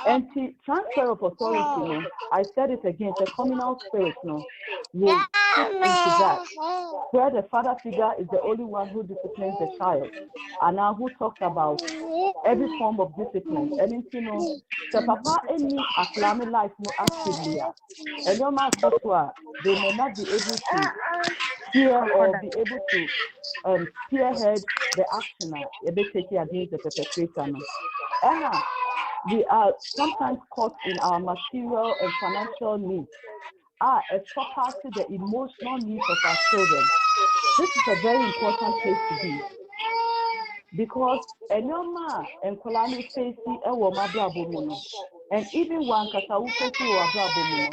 And the transfer of authority, no, I said it again, the communal spirit, no, will fit into that, where the father figure is the only one who disciplines the child, and now who talks about every form of discipline. And you know, the papa any aclame life no actively, and no matter what, they may not be able to hear or be able to spearhead the action they take against the perpetrator. No. We are sometimes caught in our material and financial needs, as surpassing the emotional needs of our children. This is a very important place to be, because Enoma and Kolani Stacy and even one Kasawuko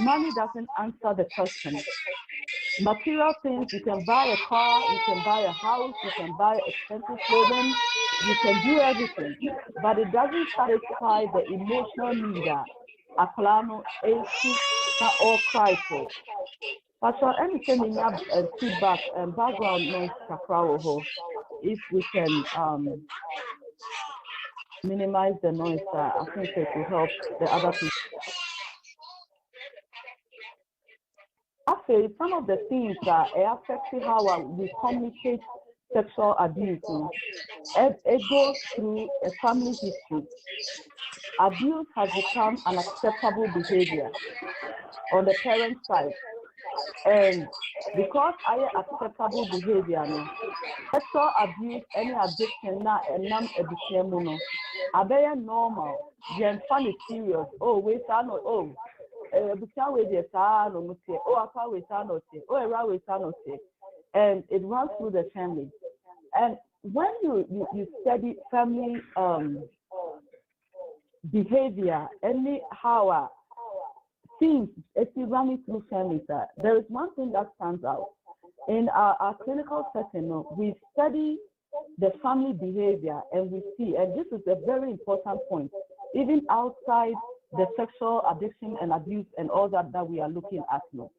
money doesn't answer the question. Material things, you can buy a car, you can buy a house, you can buy expensive clothing, you can do everything, but it doesn't satisfy the emotional need that a plano is or cry for. But for anything in your feedback and background noise, if we can minimize the noise, I think it will help the other people. Actually, some of the things that affect how we communicate sexual abuse, it goes through a family history. Abuse has become an acceptable behavior on the parent side, and because I acceptable behavior, sexual abuse, any addiction, na enam edikemuno, abeya normal, yen funny serious. Oh, wait, I know. Oh. And it runs through the family. And when you study family behavior, how things it's running through families, there is one thing that stands out. In our clinical setting, we study the family behavior and we see, and this is a very important point, even outside the sexual addiction and abuse and all that we are looking at now.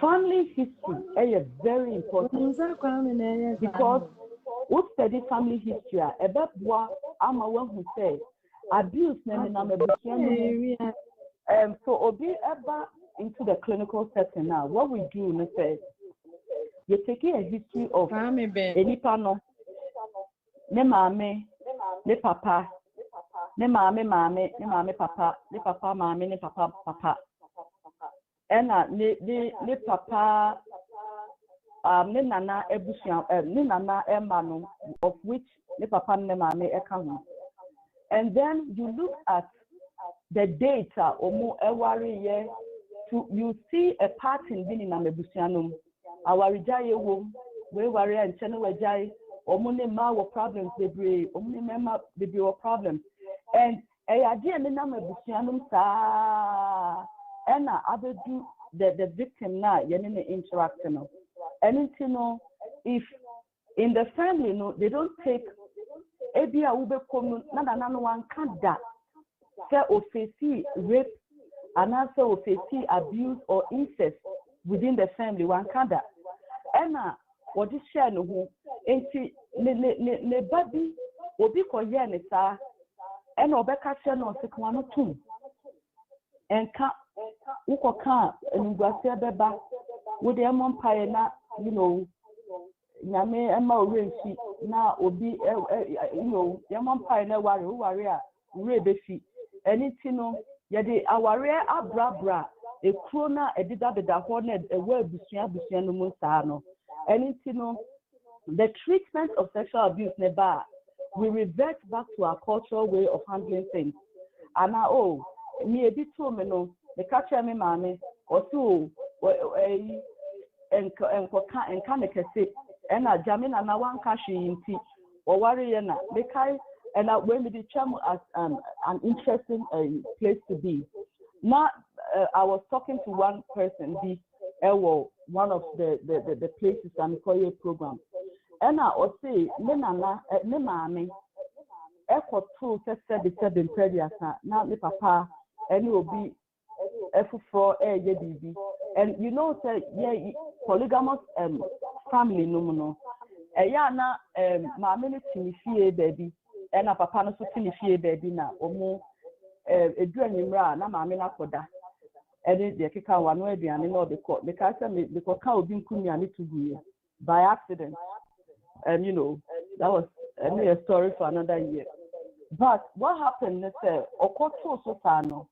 Family history is very important because What study family history? About what I'm a one who say abuse so obi ever into the clinical setting now. What we do is say you take a history of any panel, ne mame, ne papa, ne mame, papa, ne papa, mame, ne papa, papa. And ne papa ne nana ebusian ne nana embano of which ne papa ne mame eka. And then you look at the data omo ewari ye to you see a pattern being in amebusianum. Our rijaye wo we worry and channel wajai omo ne ma wo problems bebre omo ne mema bebre wo problems. And idea me na amebusianum sa ena abedu the victim na yenene interaction no. And you know, if in the family no they don't take ebia ube komu na one kanda say ofesi rape and also ofesi abuse or incest within the family one kanda ena what is share no ho enti ne baby obi ko ye ne sa ena obeka share no se kwa no tum enka uko ka enugwase beba wo de empire na you know nyame ema orensi na obi you know yamon pai na ware a ure befi anything no yede aware abrabra ekro na edida beda ho na ewa abusua no mu saa no anything no the treatment of sexual abuse never we revert back to our cultural way of handling things and now me ebi to me no me catch me mame or so enka nekese ena jamina na wan kashi inti or worry na mekai and when we determine as an interesting place to be. Now I was talking to one person, one of the places I'm calling program. And I was say, Nana, ne mame, echo two said in previous now the papa, and you will be F4 AJDB. And you know, say, yeah, polygamous family no. Eyana mamene tinifie baby ena papa no so tinifie baby na omo edu animra na mame na koda ene de keka wano aduane na de ko because me ka obi nkumi ani tuguye by accident. And you know that was a story for another year. But what happened is okoto so sano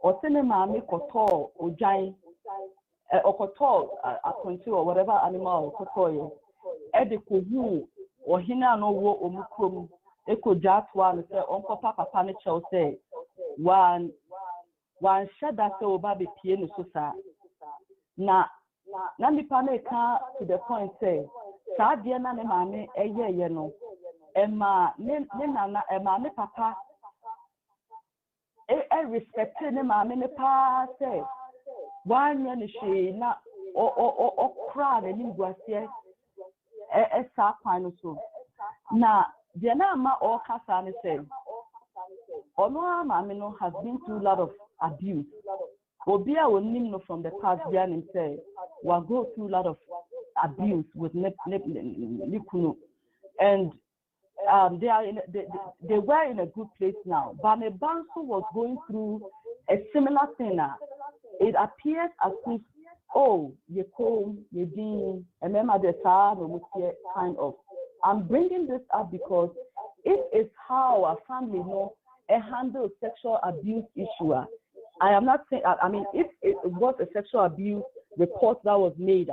o sene mame koto ojan okoto akonti or whatever animal okoto edikohu ohina no wo omukrom ekojatwa no se onko papa ne chew say one shada se oba be pie no so sa na nipa na ka to the point say sa de na ne maame eyeye no ema ne nana ema ne papa respect ne maame ne pa say one ne she na o kra ne ngwasie esa kwano so na de na ma o kasa ne say ono ama no has been through a lot of abuse obi a wonim no from the past year and say we go through a lot of abuse with Nikuno, and they were in a good place now. But Banso was going through a similar thing. It appears as if you come, you did, and then at the time kind of. I'm bringing this up because it is how a family handles sexual abuse issue. I am not saying. I mean, if it was a sexual abuse report that was made,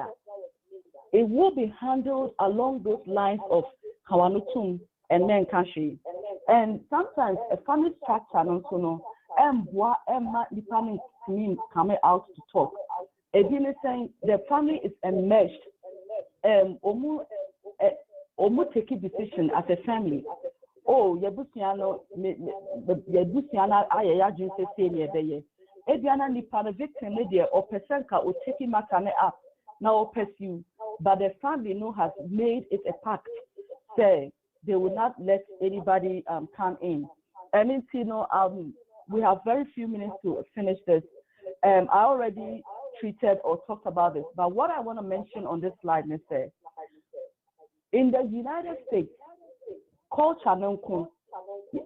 it will be handled along those lines of Kawanutum and then Kashi. And sometimes a family structure coming out to talk. Again, saying the family is enmeshed. Take a decision as a family. Yabusiana, Ayajin say, Ediana Nipa, the victim, or Pesenka, or taking Matane up, now pursue. But the family has made it a pact, say they will not let anybody come in. And we have very few minutes to finish this. I already treated or talked about this, but what I want to mention on this slide is In the United States, culture no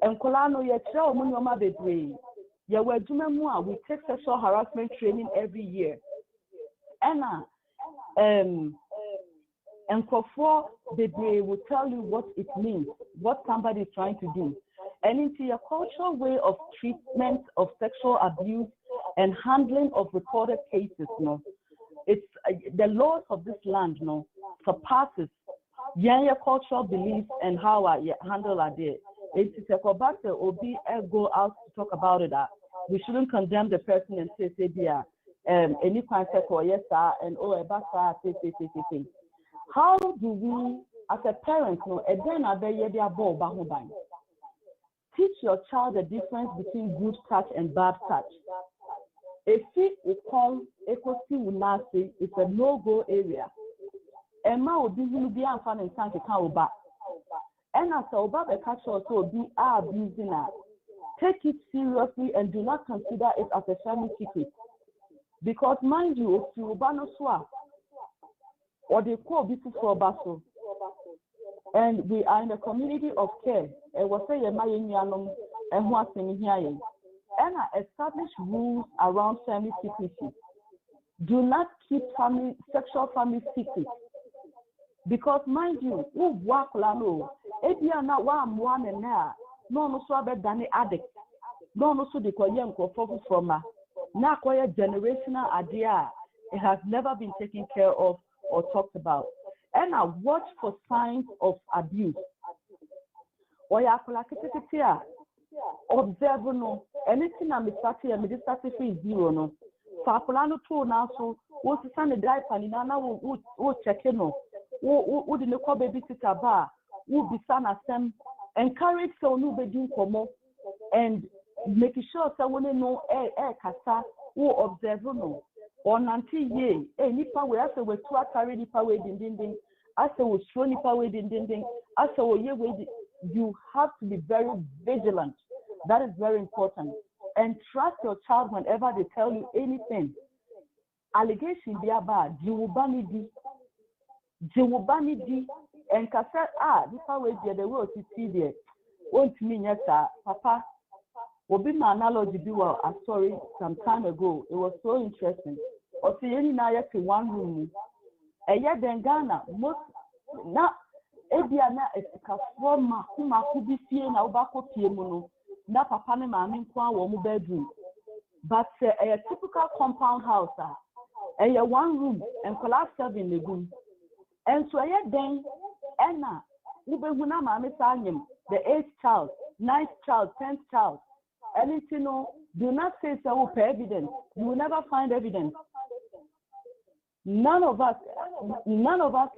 enkolano ye tell munyoma bebre. Ye we jumemua, we take sexual harassment training every year. And bebre will tell you what it means, what somebody is trying to do. And into a cultural way of treatment of sexual abuse and handling of reported cases, no. It's the laws of this land, no, surpasses your cultural beliefs and how I handle it. It's a cobate or be go out to talk about it. We shouldn't condemn the person and say any concept or yes sir and oh about say. How do we as a parent know teach your child the difference between good touch and bad touch? If it comes it's a no-go area. Emma will be and fun and sank a and as a Oba catch also be abusing her. Take it seriously and do not consider it as a family secret. Because mind you, if you ban or they call people for Basso. And we are in a community of care. And we say and what's in here. And I establish rules around family secrecy. Do not keep sexual family secrets. Because mind you, who work lano, if you are not one and now, no so better than the addict. No so the koyem ko focus from a now quite generational idea. It has never been taken care of or talked about. And I watch for signs of abuse. Or ya observe no anything I'm starting and this starting is zero no. So Apolano too now so what's the sun the drive and now we check no. Who didn't call babysitter bar, who be son as them, encourage so no bedroom como and making sure someone know kasa who observe no or nanti ye nipa we as we to carry nipa we ding as we show nipa we ding as we ye we you have to be very vigilant. That is very important. And trust your child whenever they tell you anything. Allegation be bad, you will ban it. And Kasa, this way the world to see there. Won't mean yes, Papa. Will be my analogy be well a story some time ago. It was so interesting. Or see any now to one room. And yet then Ghana, most now Ediana is a form whom I could be seeing our backup Piemono, not Papa and Mammy one bedroom. But a typical compound house, a one room and collapse in the room. And so then Anna, Ubehuna Mammy Sanyam, the 8th child, 9th child, 10th child. And you know, do not say so for evidence. You will never find evidence. None of us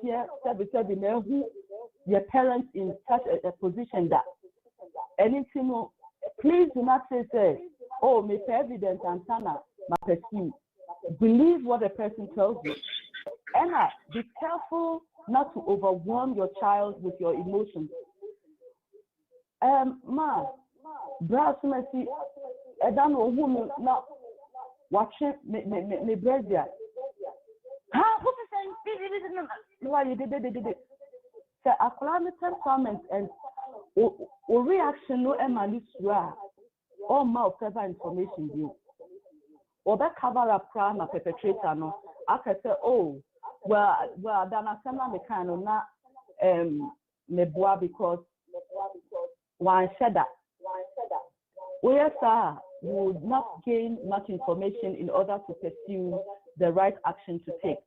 here said who your parents in such a position that. And you know, please do not say, oh, me evidence and sana, my pursue. Believe what the person tells you. And be careful not to overwhelm your child with your emotions. Brass mercy, I don't know who now watching me brazier. Who's saying? Why you did it? So I climate comments and reaction no emanus all more further information you. Or that cover up crime a perpetrator no. I can say, oh, well, then I send me kind of not me bois because one said that. Yes, sir, you would not gain much information in order to pursue the right action to take.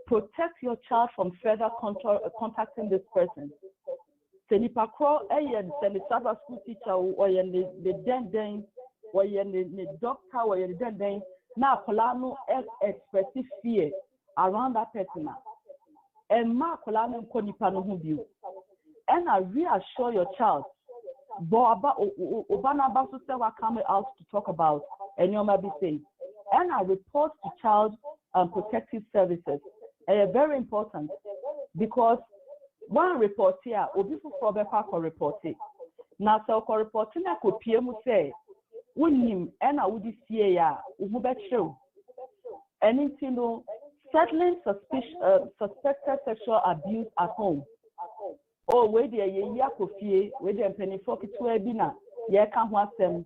Protect your child from further contacting this person. Senipa Crow, the Sabbath school teacher, or the den, or the doctor, or the den. Now, Polano expressive fear around that person. And Mark Polano Konipano view. And I reassure your child. Obana Basu said we're coming out to talk about and you might be saying. And I report to child protective services. Very important because one report here, or before for report it. Now, so for reporting, I could PM say, him and I would see ya, show. And you know, settling suspected sexual abuse at home. oh, where the year coffee, where the penny for it to a bina, yeah, can't want them.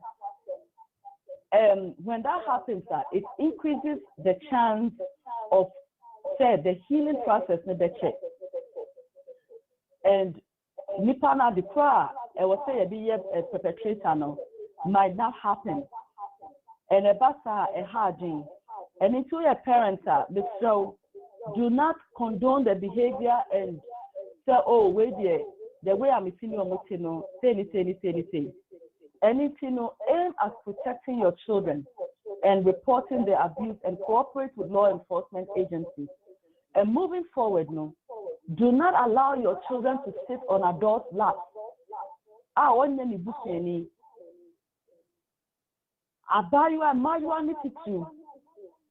When that happens, it increases the chance of, say, the healing process in the check. And Nipana the cry, I was say a perpetrator no, might not happen. And a basa a harding. And into your parents, so do not condone the behavior and say, oh, wait there, the way I'm seeing you, say anything. Anything, aim at protecting your children and reporting the abuse and cooperate with law enforcement agencies. And moving forward, no, do not allow your children to sit on adults' laps.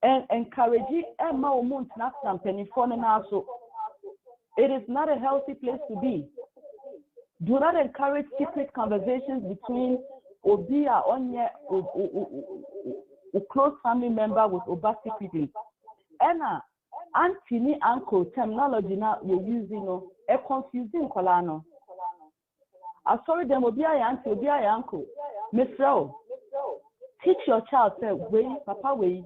And encourage it is not a healthy place to be. Do not encourage secret conversations between Obia Onye, a close family member with Oba secretly. Anna, auntie, uncle terminology now you're using a confusing colano. I'm sorry, them Obia auntie, Obia uncle. Miss Rowe, teach your child, say, way, papa, way,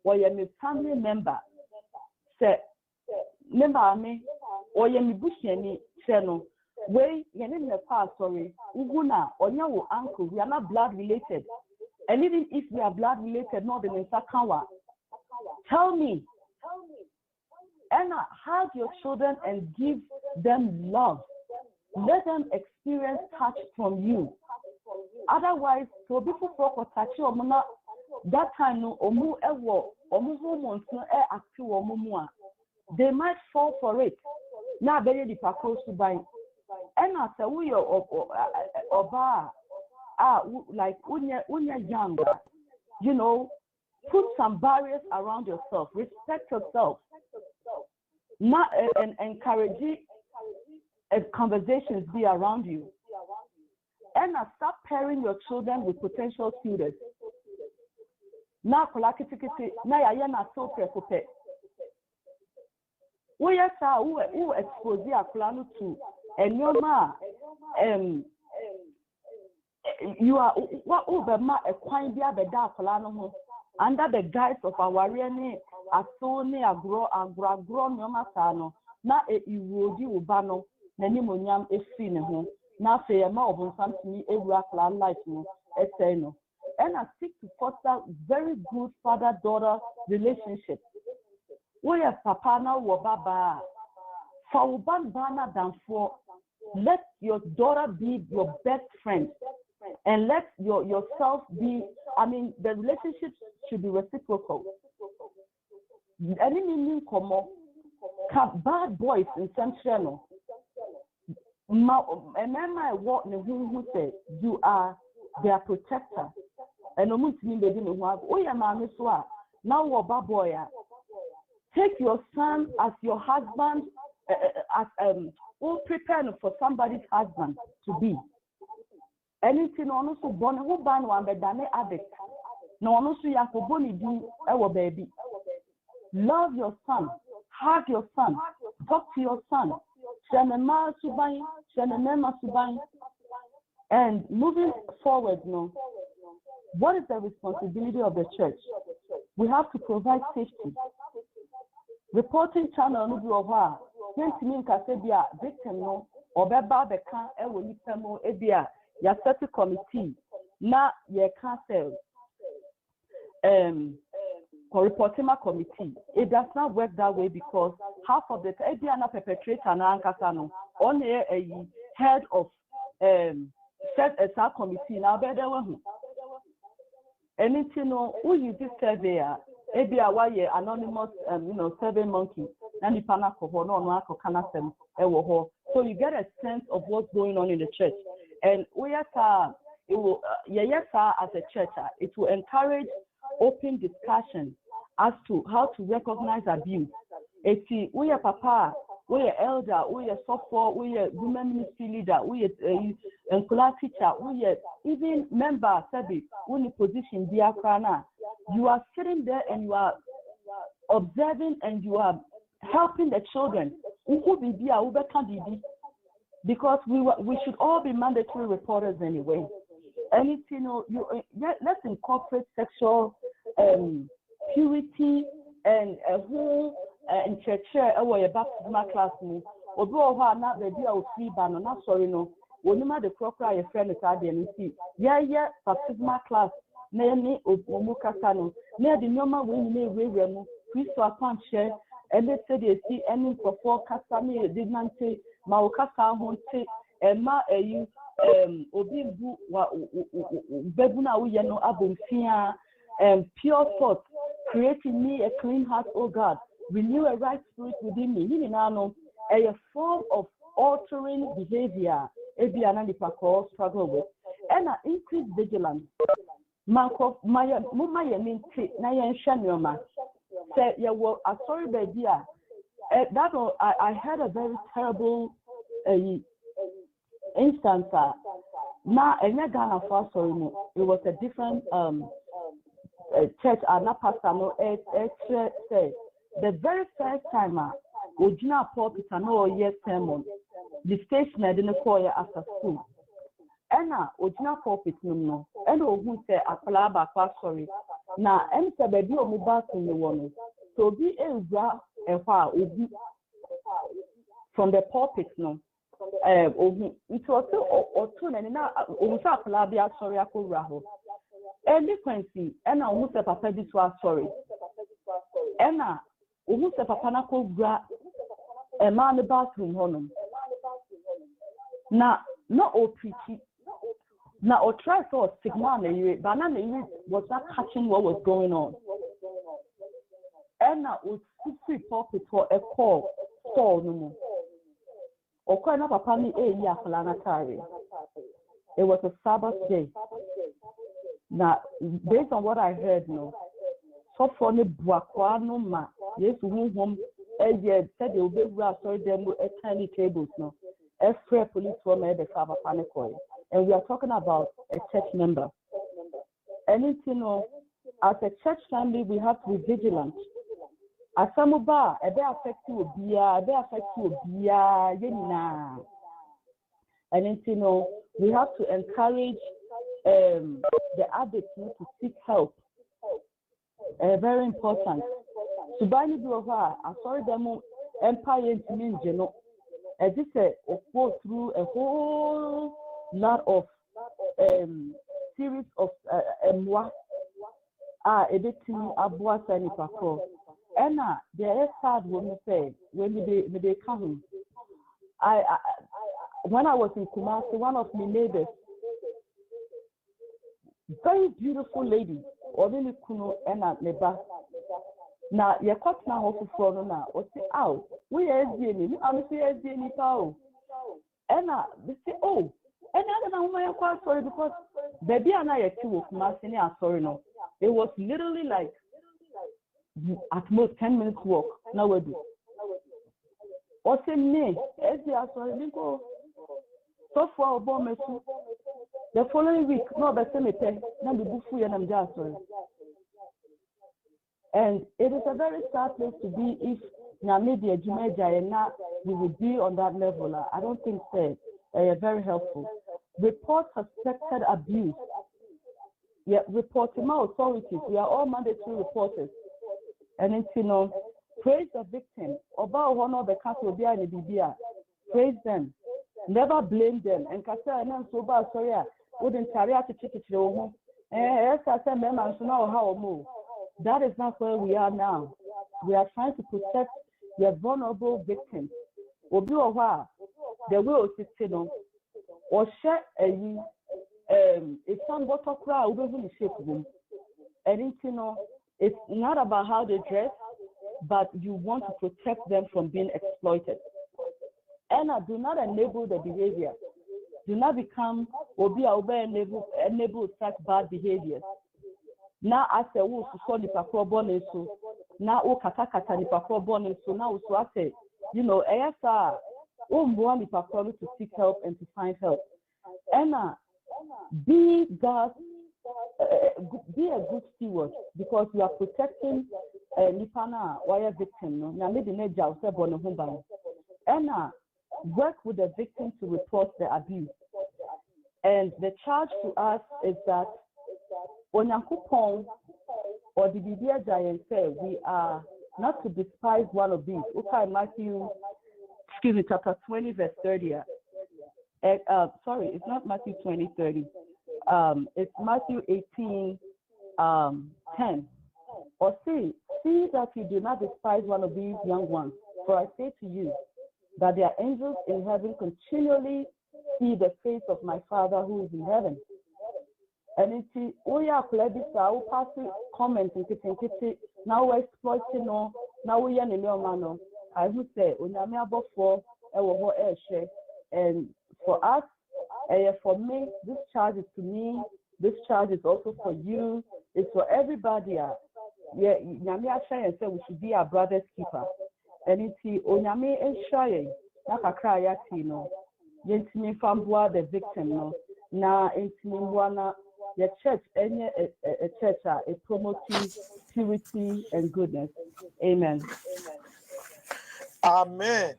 or you're a family member. Say, member me, or you're a bushini, say no. Way, you're in the past, sorry, Uguna, or your uncle, we are not blood related. And even if we are blood related, not in Sakawa, tell me, Anna, hug your children and give them love. Let them experience touch from you. Otherwise, so people for touch you, that time, no, omu ewo, omu hormones, no, active omumua. They might fall for it. Now, very the package to buy. And I say, we are like when you're younger, you know, put some barriers around yourself, respect yourself, not and encourage conversations be around you. And I stop pairing your children with potential students. Now, now I am so prepared. We are who expose the to. And your ma, you are what over ma a quine dia the dark under the guise of our really a so near grow and grow no masano, not a irodi ubano, Nanimoniam is seen home, now say a more of something a rock life, no, no. And I seek to foster very good father-daughter relationship. We are papa now, baba. For bana than for, let your daughter be your best friend, and let yourself be. I mean, the relationship should be reciprocal. Any meaning como bad boys in some channel. Remember what who said you are their protector, and no mean they didn't have. Oh yeah, man, now what bad boy? Take your son as your husband. As all preparing for somebody's husband to be. Anything on also born who ban one but dane addict. No one also yakoboni do our baby. Love your son, hug your son, talk to your son. And moving forward, no. What is the responsibility of the church? We have to provide safety. Reporting channel no be over. Mean Casabia, victim no, or Beba the can, Ewolipemo, Ebia, ya set committee, na ye cancel reporting committee. It does not work that way because half of the Ebia na perpetrator na Ankasano, only a head of set a committee now better one. Anything no, who you this survey, Ebia why anonymous survey monkey. So you get a sense of what's going on in the church. And we are it will as a church, it will encourage open discussion as to how to recognize abuse. We are papa, we are elder, we are software, we are women ministry leader, we are class teacher, we are even member service, we position diakrana. You are sitting there and you are observing and you are helping the children. because we should all be mandatory reporters anyway. Anything, let's incorporate sexual purity and a whole in church our baptismal class. Although not the idea of free ban, not sorry, no. When you the crocodile, your friend is at the see. Yeah, baptismal class. Nene Omukasano. Near the normal way you may remu. Christo upon share. And they say they see any for Casami did not say Maokasa won't say and ma you obi bu bebuna uyeno abumfia pure thought, creating me a clean heart, oh God, renew a right spirit within me. A form of altering behavior, struggle with, and increased vigilance. Marco, my mean, Nayan Shanoma said, yeah, well, I sorry, baby. That I had a very terrible instance. Now, and Ghana for sorry, it was a different church. Not pastor, no, said the very first time, Ojina pulpit, no, yes, sermon. The station I didn't call you after school. Ena ojina pulpit no and who say akalaba sorry na em say baby o me back in the one so be ezra ehwa obi from the pulpit no it was so na o say akalaba sorry akowura ho any quincy ena who say papa this was sorry ena who say papa na kowura e ma ne bathroom honom na no o preach. Now, or try for stigma, but was not catching what was going on. And now, we see pulpit for a call, so no more. Or quite not a family a year for Lanatari. It was a Sabbath day. Now, based on what I heard, no, so for the Buaquano ma, yes, we home, as you said, they will be sorry, them with tiny tables, no. Every police woman, the Sabbath panic oil. And we are talking about a church member. And as a church family, we have to be vigilant. As some of us, they affect you, and we have to encourage the addicts to seek help. Very important. So, by the way, I saw them empire into me, as this go through a whole lot of series of editing abua sani pako. Ena there is sad when we say when they come. I when I was in Kumasi, one of my neighbors, very beautiful lady, Odili Kuno ena neba. Na ye caught na hofu for na o say out. We SDN, I'm say SDN pao. Ena they say oh. And I don't know why I'm sorry because baby and I are sorry no. It was literally like at most 10 minutes walk. Now we do. Or say me, as they are sorry, go so far bomb the following week, no, but send me pay. Now the book and I'm just sorry. And it is a very sad place to be if now maybe a Gyimah and not we would be on that level. I don't think so. Very helpful. Report suspected abuse. Yeah, report to my authorities. We are all mandatory reporters. And it's, praise the victim. About honor the castle behind the BBA. Praise them. Never blame them. And Kasa and then so bad, sorry, wouldn't carry out to check it home. Yes, I said, ma'am, I should know how to move. That is not where we are now. We are trying to protect the vulnerable victims. Obi Owa, the will to or share a some bottle crowd over the shape room. And it's not about how they dress, but you want to protect them from being exploited. And do not enable the behavior. Do not become or be enable such bad behaviors. Now, as a wolf, so nipa bonus, now o kata nipa bonus, so now so I say, ASR, one nipa to seek help and to find help. Emma, be a good steward because you are protecting nipana wire victim. No, now maybe ne jaw se bono humba. Emma, work with the victim to report the abuse. And the charge to us is that Onyankopon or the Biblia giant say we are not to despise one of these. Okay, chapter 20, verse 30. Sorry, it's not Matthew 20, 30. It's Matthew 18, 10. Or see that you do not despise one of these young ones. For I say to you that their angels in heaven continually see the face of my Father who is in heaven. And it's we are passing comments in kitchen. Now we're exploiting no. Now we are in the I would say and for us, for me, this charge is to me. This charge is also for you. It's for everybody. Yeah, Nyame and say we should be our brother's keeper. And it's Onyame and Shaye. Nakakra yati no. Yentimi fambua the victim no. Na entimi wana. The church, any a church, it promotes purity and goodness. Amen. Amen.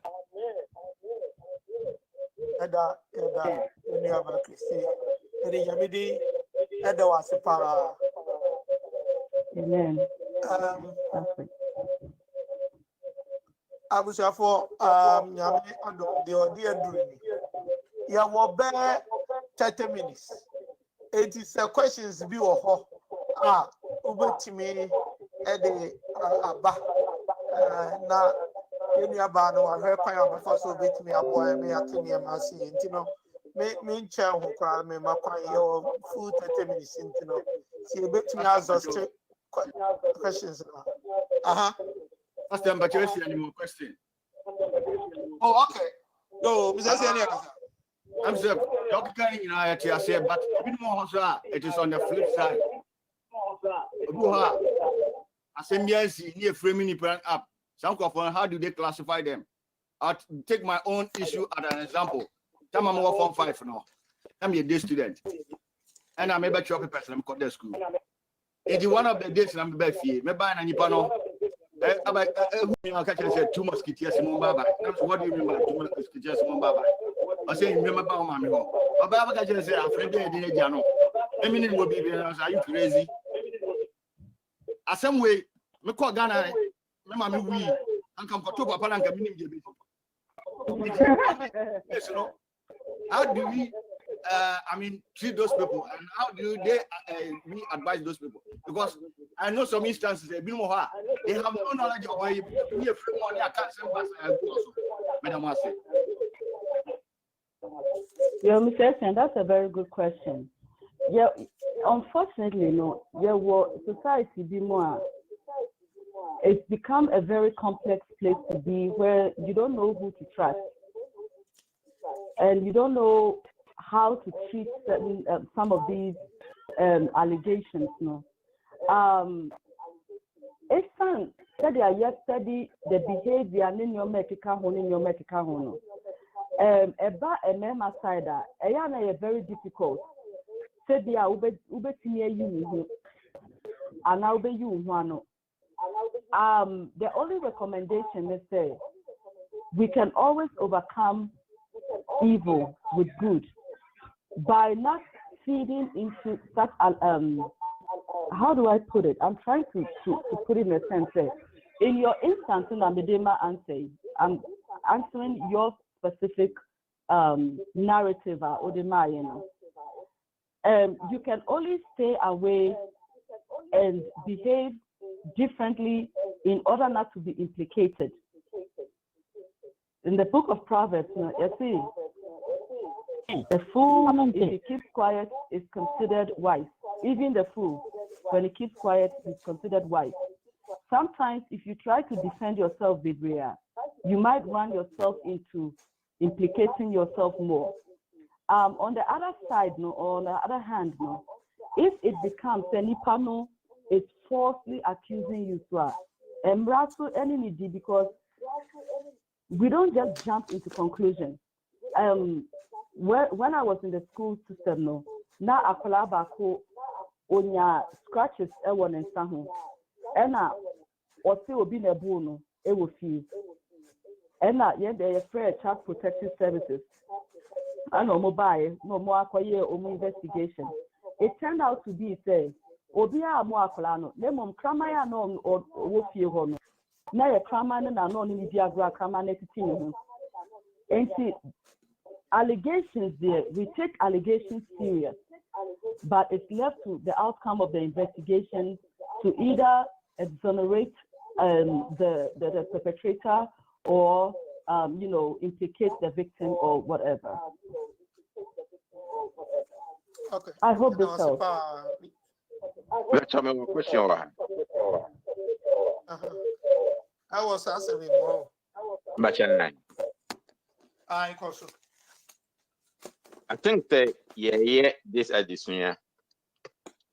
Amen. I was for you will bear 30 minutes. It is questions be or over to me at the now any about no her pine first will beat me a boy me at me and you know me child who cry me my your food 30 minutes into no see a bit me as questions That's the ambassador any more question. Oh, okay. No, Mr. I'm saying, I say, but it is on the flip side. I say, yes, near framing up. Some of them, how do they classify them? I'll take my own issue as an example. Time I'm more from 5 now. I'm a day student. And I'm able to person, I'm called the school. It's one of the days I'm back here. Maybe I'm a I said 2 musketeers in Mumbaba. What do you mean by 2 musketeers in Mumbaba? I say, remember about my home. About I just say, I'm afraid they didn't know. I mean, it will be, are you crazy? As some way, me call Ghana, me mammy, we, and come to Papa and community. Yes, you know. How do we, treat those people, and how do they we advise those people? Because I know some instances they have no knowledge of where you be a free money. I can't send back. Madam Wasi. Yeah, Mr. Sen, that's a very good question. Yeah, unfortunately, no. Yeah, well, society be more. It's become a very complex place to be, where you don't know who to trust, and you don't know how to treat certain some of these allegations. No, it's fun that they are yet study the behavior in your medical home. About a member side, a very difficult. Said they are you, and now be you one. The only recommendation is say we can always overcome evil with good by not feeding into such how do I put it? I'm trying to put it in a sense. In your instance, I'm answering your specific narrative or the you can only stay away and behave differently in order not to be implicated. In the book of Proverbs, you see, the fool, if he keeps quiet, is considered wise. Even the fool, when he keeps quiet, is considered wise. Sometimes, if you try to defend yourself, Biblia, you might run yourself into implicating yourself more. On the other side, or on the other hand, if it becomes any panel, it's falsely accusing you to enemy, because we don't just jump into conclusion. When I was in the school system, now akolabako onya scratches one and sahu, and or see obi nebuno it will feel. and that yeah, they are afraid child protective services. I know mobile, no more investigation. It turned out to be say, Obia Moacolano, Lemon Cramaya no or Wofio Hono. Now a craman and anonymous diagram craman and see allegations there. We take allegations serious, but it's left to the outcome of the investigation to either exonerate the perpetrator or implicate the victim or whatever. Okay. I hope this helps. Let's have a question. I was answering more. I think that this edition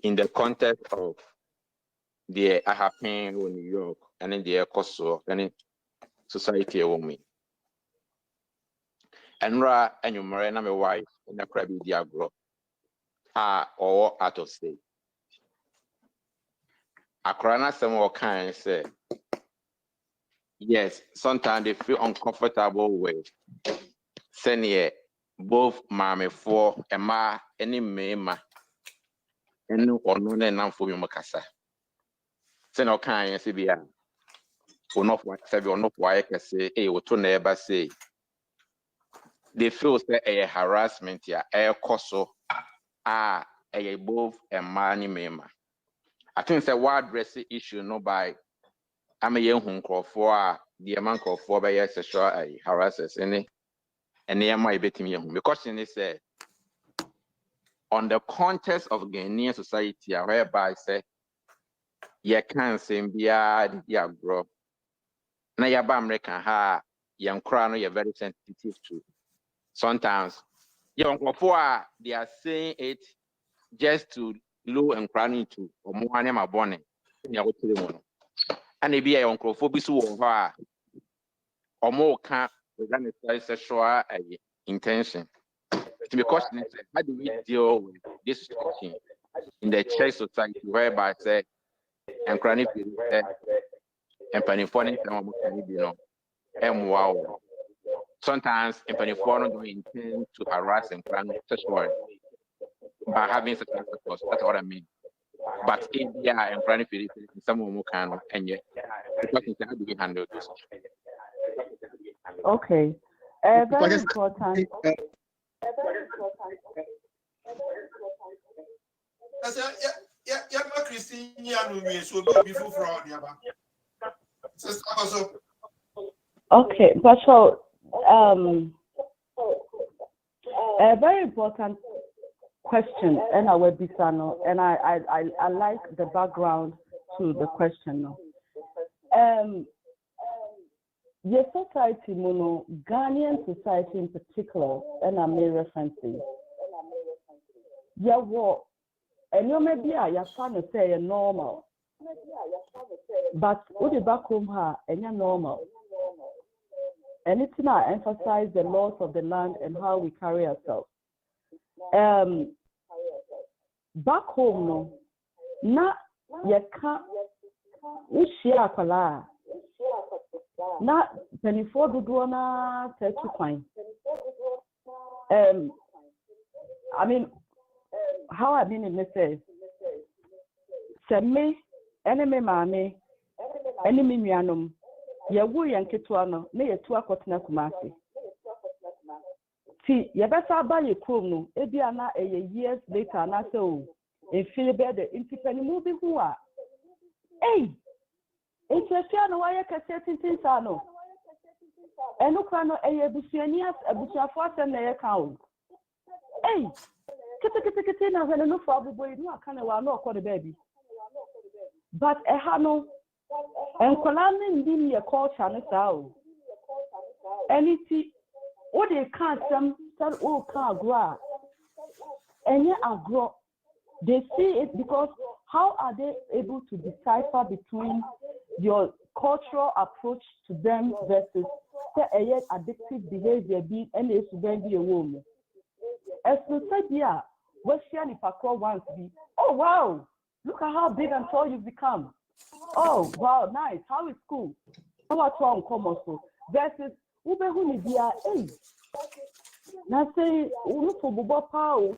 in the context of the happening in New York and in the Kosovo and society woman. And you marry my wife in a crabby diagro or out of state. Akrana some more kind say yes, sometimes they feel uncomfortable with sending both mommy for and ma any mema and no or no name for you macassa. Send all kind of CBA. Or not what or not why I can say, hey, what to never say. They feel that a harassment here, a coso a both and money mema. I think it's a wide dressing issue, no by I'm a young for the amount of 4 by sexual harassers and they might be me young. The question is on the context of Ghanaian society, whereby say you can't say yeah, bro. Now your American ha young crown you're very sensitive to. Sometimes young before they are saying it just to low and crown into or more than my bonnet. And it be a uncrophobia or more can't within a sexual intention. Because how do we deal with this situation in the church society whereby say and chronic and penny and wow. Sometimes in penny don't intend to harass and chronic sexual by having such a course. That's what I mean. But in and chronic someone who can and yet how do we handle this? Okay. Very important. Okay, but so a very important question, and I will be sano, and I like the background to the question. Your society, Ghanaian society in particular, and I may reference it. Yeah, what? And you may be your son say normal, but what the back home and you're normal. Anything I emphasize the laws of the land and how we carry ourselves. Back home, no, na you can't. We share a na penifo dodo na 30 coin. I mean, how I mean it say, me, enemy mame, enemy mianum, ya wu yanketwa no, na ye tu akotena kumasi. Ti, ya besa ba ye krom no, ebia na years later na say o, e feel be the intipeni mu bi hu a. Hey, Christiana no why casetting sano. Eno kwano eye busuanias abusuafo asem na ye ka o. Hey, kete na hwele no for abuboy no aka na wa no okọ the baby. But ha no enkola me ndi me culture no sa o. Anything what they can't some all can grow. Enye agro. They see it because how are they able to decipher between your cultural approach to them versus the addictive behavior being and it's going to be a woman? As we said here, Western Ipakro once be, oh wow, look at how big and tall you've become. Oh wow, nice. How is school? How much wrong come also? Versus ube who ni dia na say unu for bubo power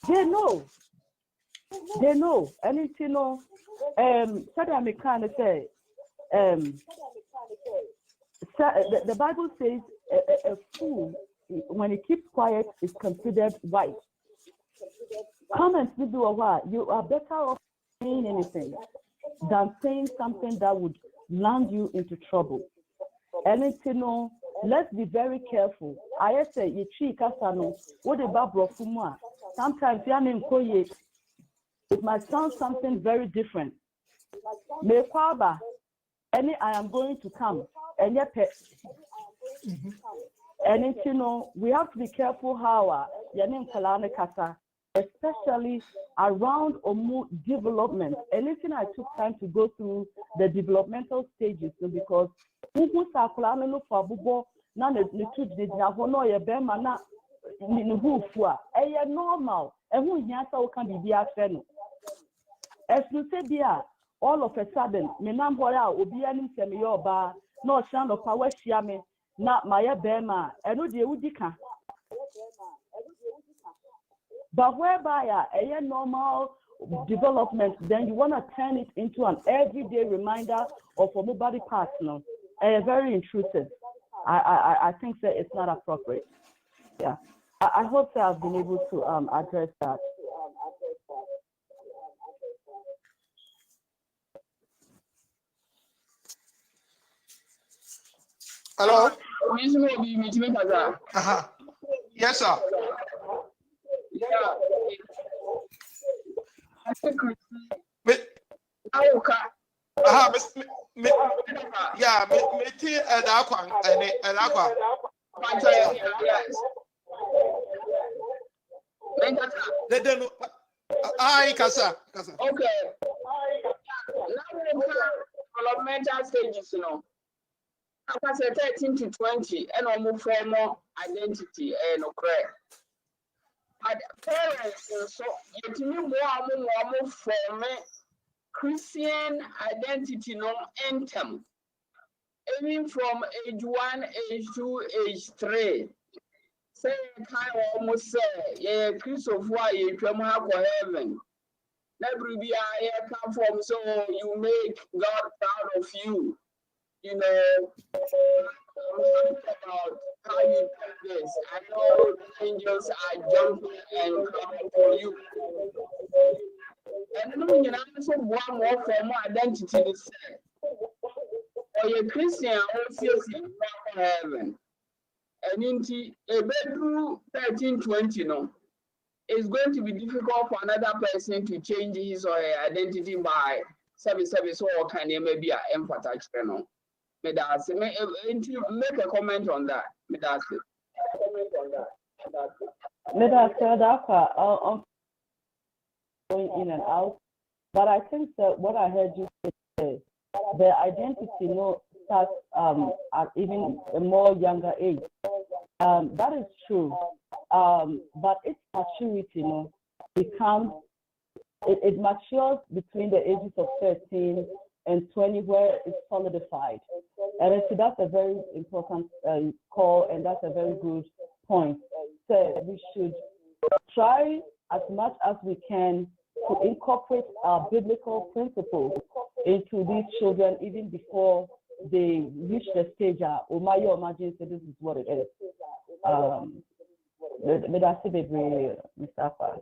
they know anything no said I can say the Bible says a fool when he keeps quiet is considered wise. Comments we do a while. You are better off saying anything than saying something that would land you into trouble. Anything no, let's be very careful. I say you cheek asano, what about brofuma? Sometimes it might sound something very different. Me kwaba, any I am going to come, and yet and you know, we have to be careful how especially around development. Anything I took time to go through the developmental stages, so because normal. As you said there, all of a sudden, no sound of power shiame, not my bema, and no dear Udika. But whereby a normal development, then you want to turn it into an everyday reminder of a body partner, very intrusive. I think that it's not appropriate. Yeah, I hope that I've been able to address that. Hello? Yes, sir. Okay. Now developmental stages, you know. After 13 to 20, and almost formal identity and okay. But parents also get me more form Christian identity no anthem. Even from age 1, age 2, age 3. Say kind almost say, yeah, Christ of why you come for heaven. Never be I come from so you make God proud of you. You know, I'm talking about how you do this. I know the angels are jumping and coming for you. And then you know, so one more form of identity is or you're Christian, obviously, for heaven. And into a bedroom 13, 20, no, it's going to be difficult for another person to change his or her identity by service or kind of maybe an emphatic channel. Make a comment on that. Going in and out, but I think that what I heard you say, the identity starts at even a more younger age. That is true, but its maturity, becomes it matures between the ages of 13 and 20, where it's solidified. And so that's a very important call, and that's a very good point. So we should try as much as we can to incorporate our biblical principles into these children even before they reach the stage or my imagine say this is what it is. Mustafa.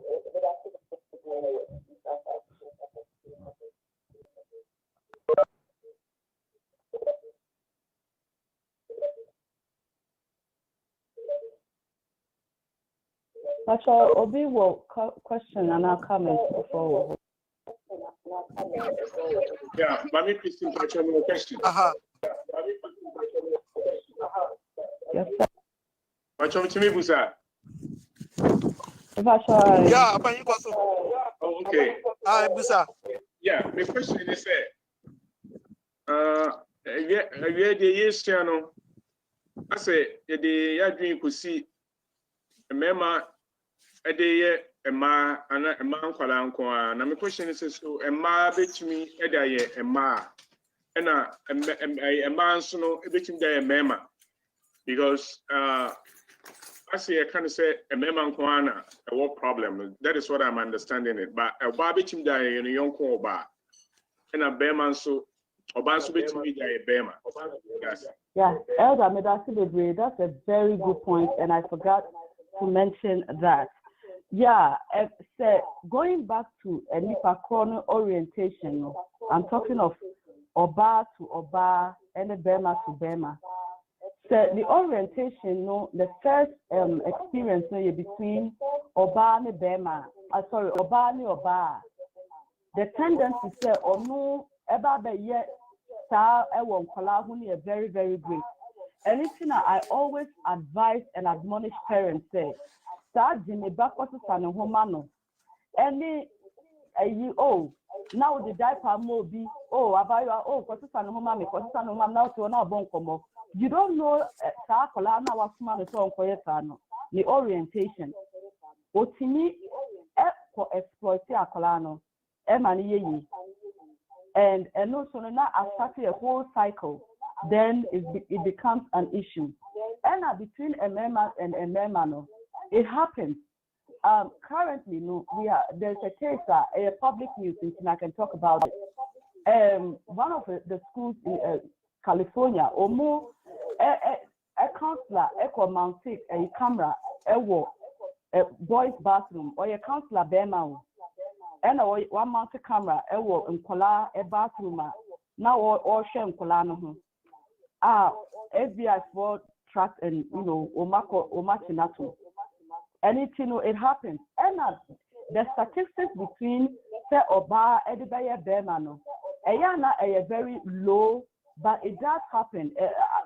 Pacho, Obi will question and I'll comment before. Yeah, Mami Christine, Pacho, no question. Yes, sir. Pacho, to me, Busa. Pacho. Yeah, but you also. Oh, okay. Busa. Yeah, my question is, the years channel. I say, the dream could see a mema. A day a ma and a man kwalanqua. And my question is so a ma bet me a day a ma. and a man so no everything there a mema because I see I kind of say a mema kwana a what problem that is what I'm understanding it but a baby team there in a young bar and a bear so oba so betimi there a bear yes yeah Elder Medasi, that's a very good point and I forgot to mention that. Yeah, so going back to a Nipa corner orientation, I'm talking of Oba to Oba and a Bema to Bema. So the orientation, the first experience between Oba and Bema, Oba and Oba. The tendency say, oh no, Eba be yet, sa ewon kola huni is very, very great. Anything I always advise and admonish parents say, start Gyimah back to San Homano. Any now the diaper more be about for San Homami, for San Homam now to now bonkomo. You don't know Sakola now was man so for the orientation. Otini for exploit Akolano, Emani and also now after a whole cycle. Then it becomes an issue. And between a member and a member, it happens. Currently, there's a case, a public news, and I can talk about it. One of the schools in California, or more, a counselor, a mounted a camera, a boys' bathroom, or a counselor, Bema, and one mounted camera, a walk in Kola, a bathroom, now or shame Kolano. FBI for track and Omachinato. Anything it happens. And the statistics between say Oba Edibaya Bermano, Ayana a very low, but it does happen.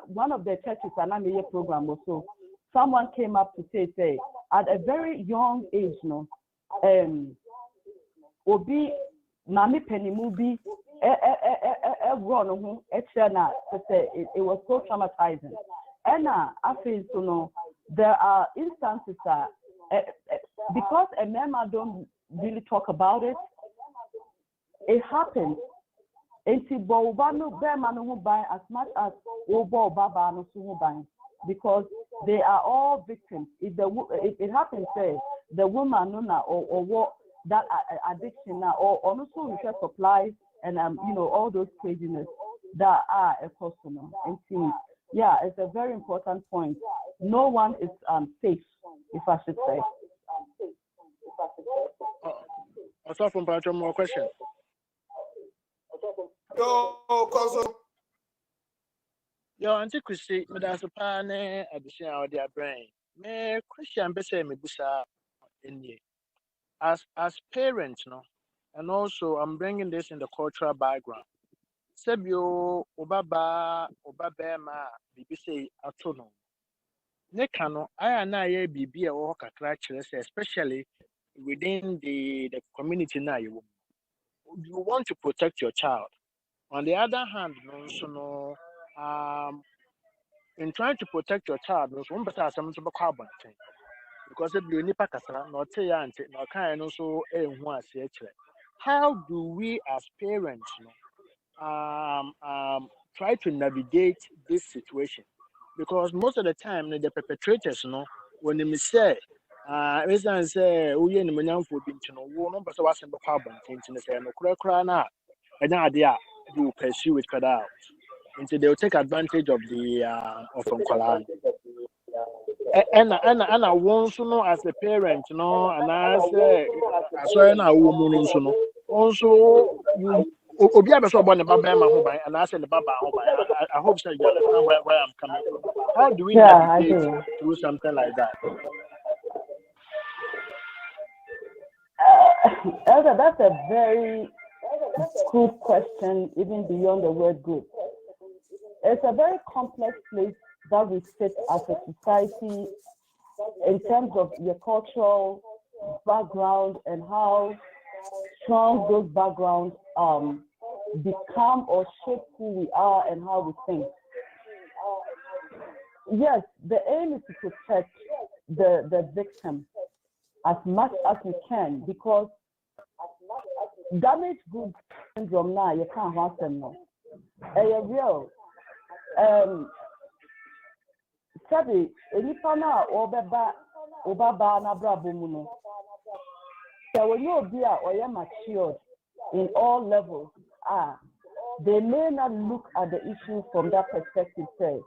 One of the churches and I made a program also. Someone came up to say at a very young age, Obi Mami Penimubi it was so traumatizing. And I feel there are instances that because a member don't really talk about it, it happens. And as much as because they are all victims. If it happens, say the woman or what that addiction now or also research supplies and all those craziness that are a customer. And see, yeah, it's a very important point. No one is safe, if I should say. Also from Patrick, more question. Yo, Auntie Christy, Madame Pane, addition of their brain. Me Christian Besse me busa in ye. As parents, and also I'm bringing this in the cultural background. Sebio Obaba Obabema BBC Atono. Nekano, I and I be a walk a clutch, especially within the community now. You want to protect your child. On the other hand, in trying to protect your child, one better some to carbon thing. Because if you nipa kasra, not say auntie, not kind also how do we as parents try to navigate this situation? Because most of the time the perpetrators when they say reason say we in the for being no person was in the carbon thing to say no cra and idea you pursue it cut out until they'll take advantage of the of Nkola. And I want to know as a parent, and I say, I woman also you Obi abeso born the baba and I said the baba I hope so you understand where I'm coming from. How do we navigate through something like that? Elder, that's a very good question, even beyond the word good. It's a very complex place that we sit as a society in terms of your cultural background and how strong those backgrounds become or shape who we are and how we think. Yes, the aim is to protect the victim as much as we can, because damaged goods syndrome now you can't have them now. real. Sabi, enipa na obaba na brabo mu no. So when you be matured in all levels, they may not look at the issue from that perspective. Say,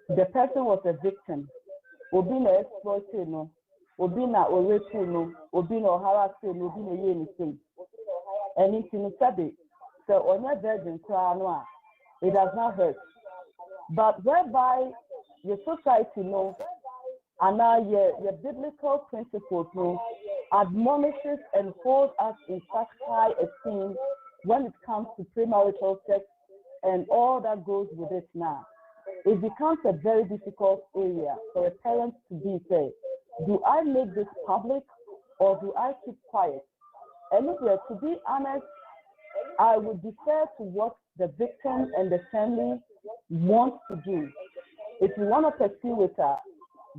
the person was a victim. Obi na exploited no, obi na rape no, obi na harass no, obi na anything. And in Sabi, so on your virgin crown, it does not hurt. But whereby your society knows, and now your biblical principles admonishes and holds us in such high esteem when it comes to premarital sex and all that goes with it now. It becomes a very difficult area for a parent to be say, do I make this public or do I keep quiet? And to be honest, I would defer to what the victim and the family want to do. If you want to pursue with her,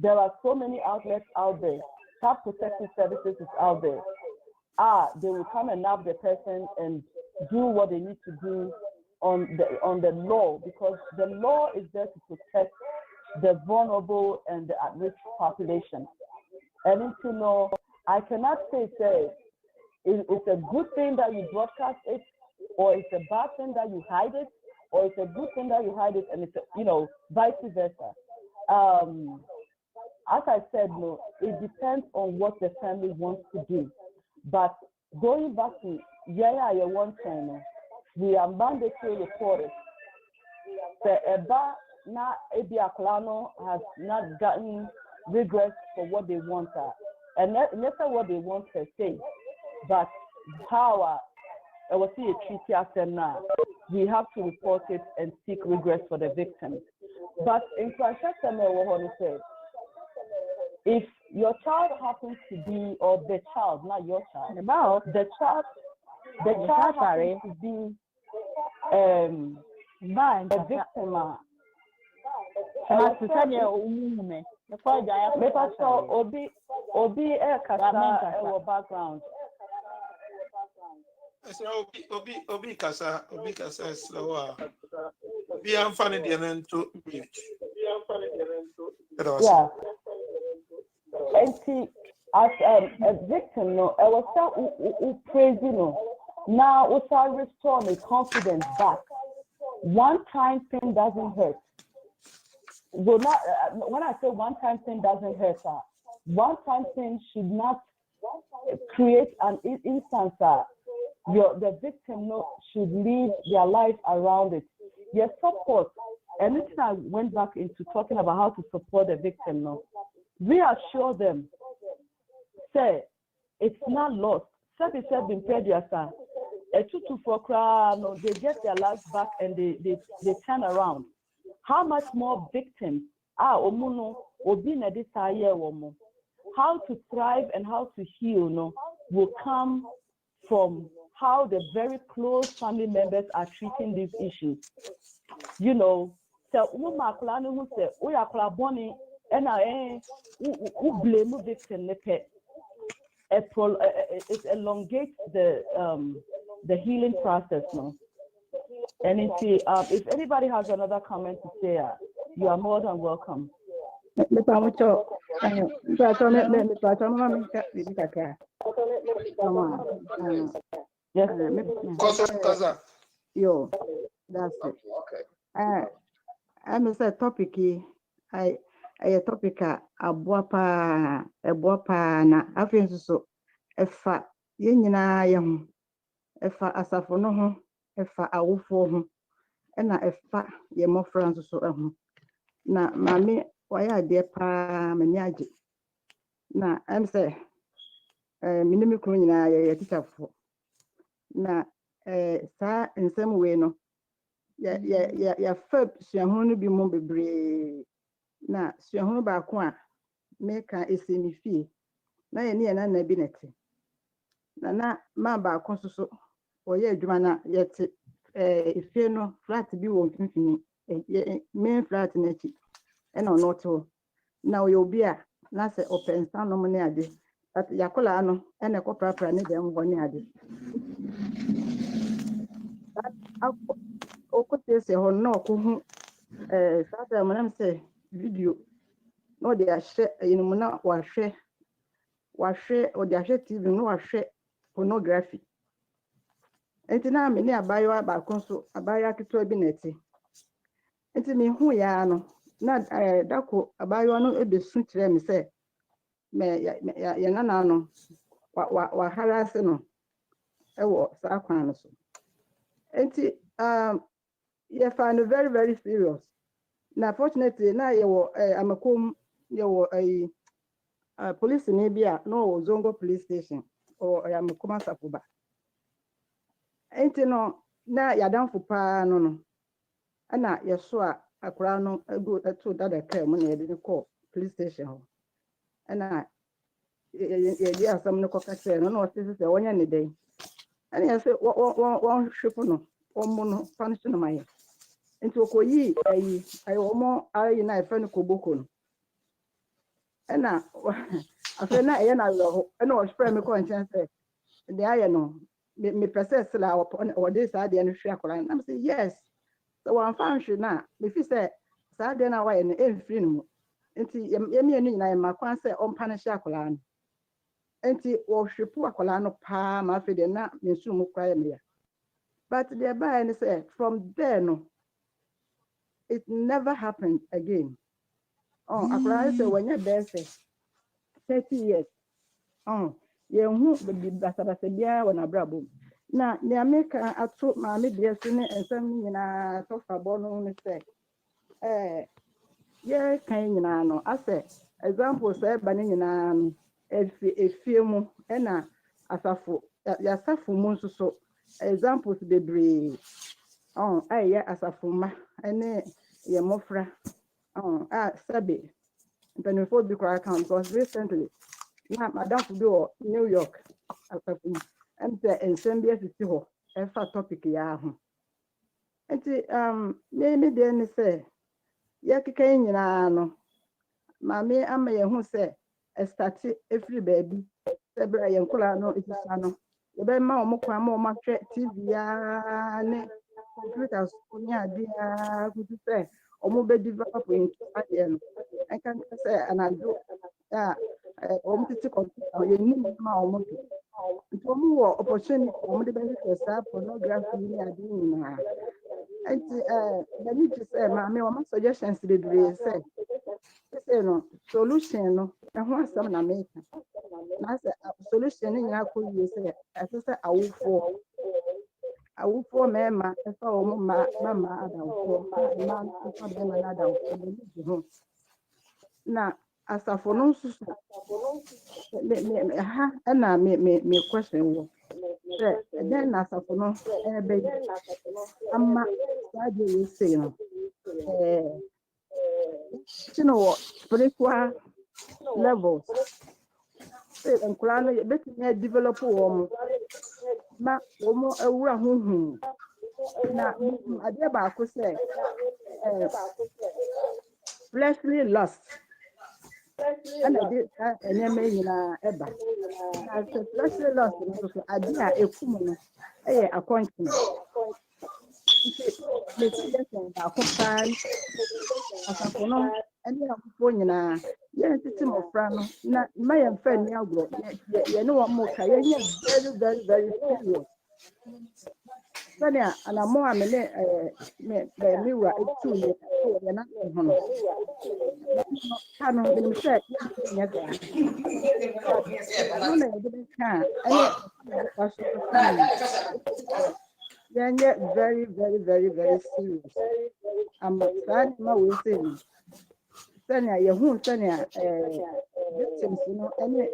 there are so many outlets out there. Child protection services is out there. They will come and nab the person and do what they need to do on the law, because the law is there to protect the vulnerable and the at-risk population. And I cannot say it's a good thing that you broadcast it, or it's a bad thing that you hide it, or it's a good thing that you hide it, and it's vice versa. As I said, no, it depends on what the family wants to do. But going back to your one channel, we are mandatory reporters. The Eba na Ebi Aklano has not gotten regrets for what they want, and that's what they want to say. But power, I will see a treaty after now. We have to report it and seek regrets for the victims. But in Christiana, said, if your child happens to be, or the child, not your child, the child happens to be a victim. Obi kasa background. Obi kasa slower. Be unfunny the to yeah. And see, as a victim, no, I was so crazy, no. Now we shall restore my confidence back. One time thing doesn't hurt. When I say one time thing doesn't hurt, one time thing should not create an instance that the victim should live their life around it. Yes, support. And then I went back into talking about how to support the victim. No, reassure them. Say it's not lost. They get their lives back and they turn around. How much more victims how to thrive and how to heal will come from how the very close family members are treating these issues. So who say and blame victim it elongates the healing process now. And if anybody has another comment to say, you are more than welcome. Yes. Yo, that's it. Okay. I'm a topic. A topic abuapa na afenso so efa yenyina ye ho efa asafo no ho efa awofo ho na efa ye mofra nso so ho na mame waya ade pa mani age na am say minimi kro nyina ye teacherfo na sa nsem we no ya fa suaho no bi mo bebre na suaho ba ko a meka esemi fie na ye ne na bi nete na ma ba ko so oye adwuma na yete efie no flat bi wo mfimfini main flat na chi e na no to na oye obi a na se opensa no mo ne ade at yakola no e na ko prapra ne dem ho ne ade okote se ho na okohu sada manam say video no de ahye yinmu na wahwe o de ahye TV no wahwe pornography enti na me ne abayo ba konso abayo keto bi neti enti me hu ya no na dako abayo no ebesu kire me say me ya nana no wa harass no ewo sa kwan no so enti you find it very very serious. Now fortunately na yewo amakom yewo police ni bia no Zongo police station or amakom asafoba enti no na yadamfo pa no ana yeso a akura no ego to dada kai mu na yede ko police station ho ana ye asam no kokase no osisi se wonya ne den ana yese won hwepo no omo no punish no maye enti okoyi ayi omo ayi na efe no koboko no ena afa na ye na lo ena o spray me ko nchen se de aye no me process la o de sa de no hwe akoran na say yes so one function na me fi say sa de na wa ye no enfiri no enti ye me enu nyina ye makwan se o punish akoran enti o hwepo akoran no pa ma fe de na me su mu kwa ye me ya but the buy and say from there no it never happened again. Oh, I say when you're there, say 30 years. Oh, you who be Basabasabia when I brabo. Now, the American, I told my media and some in a sofa bonus say, yeah, kind no. I say, example, say, banning a film and a safu, yasafu monso so, examples be brave. Oh, yeah, asafuma, and ye mofra. Sabi, before the cry account because recently, Madam to do New York, and send to see her, and for topic yahu. And maybe then say, Yakin no, Mammy, I'm a who say, a static every baby, February and Colano is a no. The Ben Mokwa more TV, computers, dear, good to say. Or mobile developing again. I can say, and I do, to computer, you need more. It's more opportunity for the benefits of pornography. And the need to say, my suggestions to the say, no solution, no, and what's some American. That's a solution in your could you say, as I say, I will for mamma, if I mamma, Adam, now, as a for no, me question. Then, as a for no, baby, I'm you say, you know, spiritual levels. And Kulana, bet me develop ma omo ewura huhu na adeba ko say fleshly lust and I did enemy nyina eba na fleshly lust no so ade a ekum no appointment me see that ba ko pan asafo no ene akofo nyina ye titi mofra no na ma ye mfa ni agro ye ne wo mo ka ye very very very serious. Sanya ana mo amene me wa etu ye na ho no kanu binim se nya ga no na ye ka ene yeah, very very very very serious. I'm sad ma we say Sanya ye hu sanya victims no ene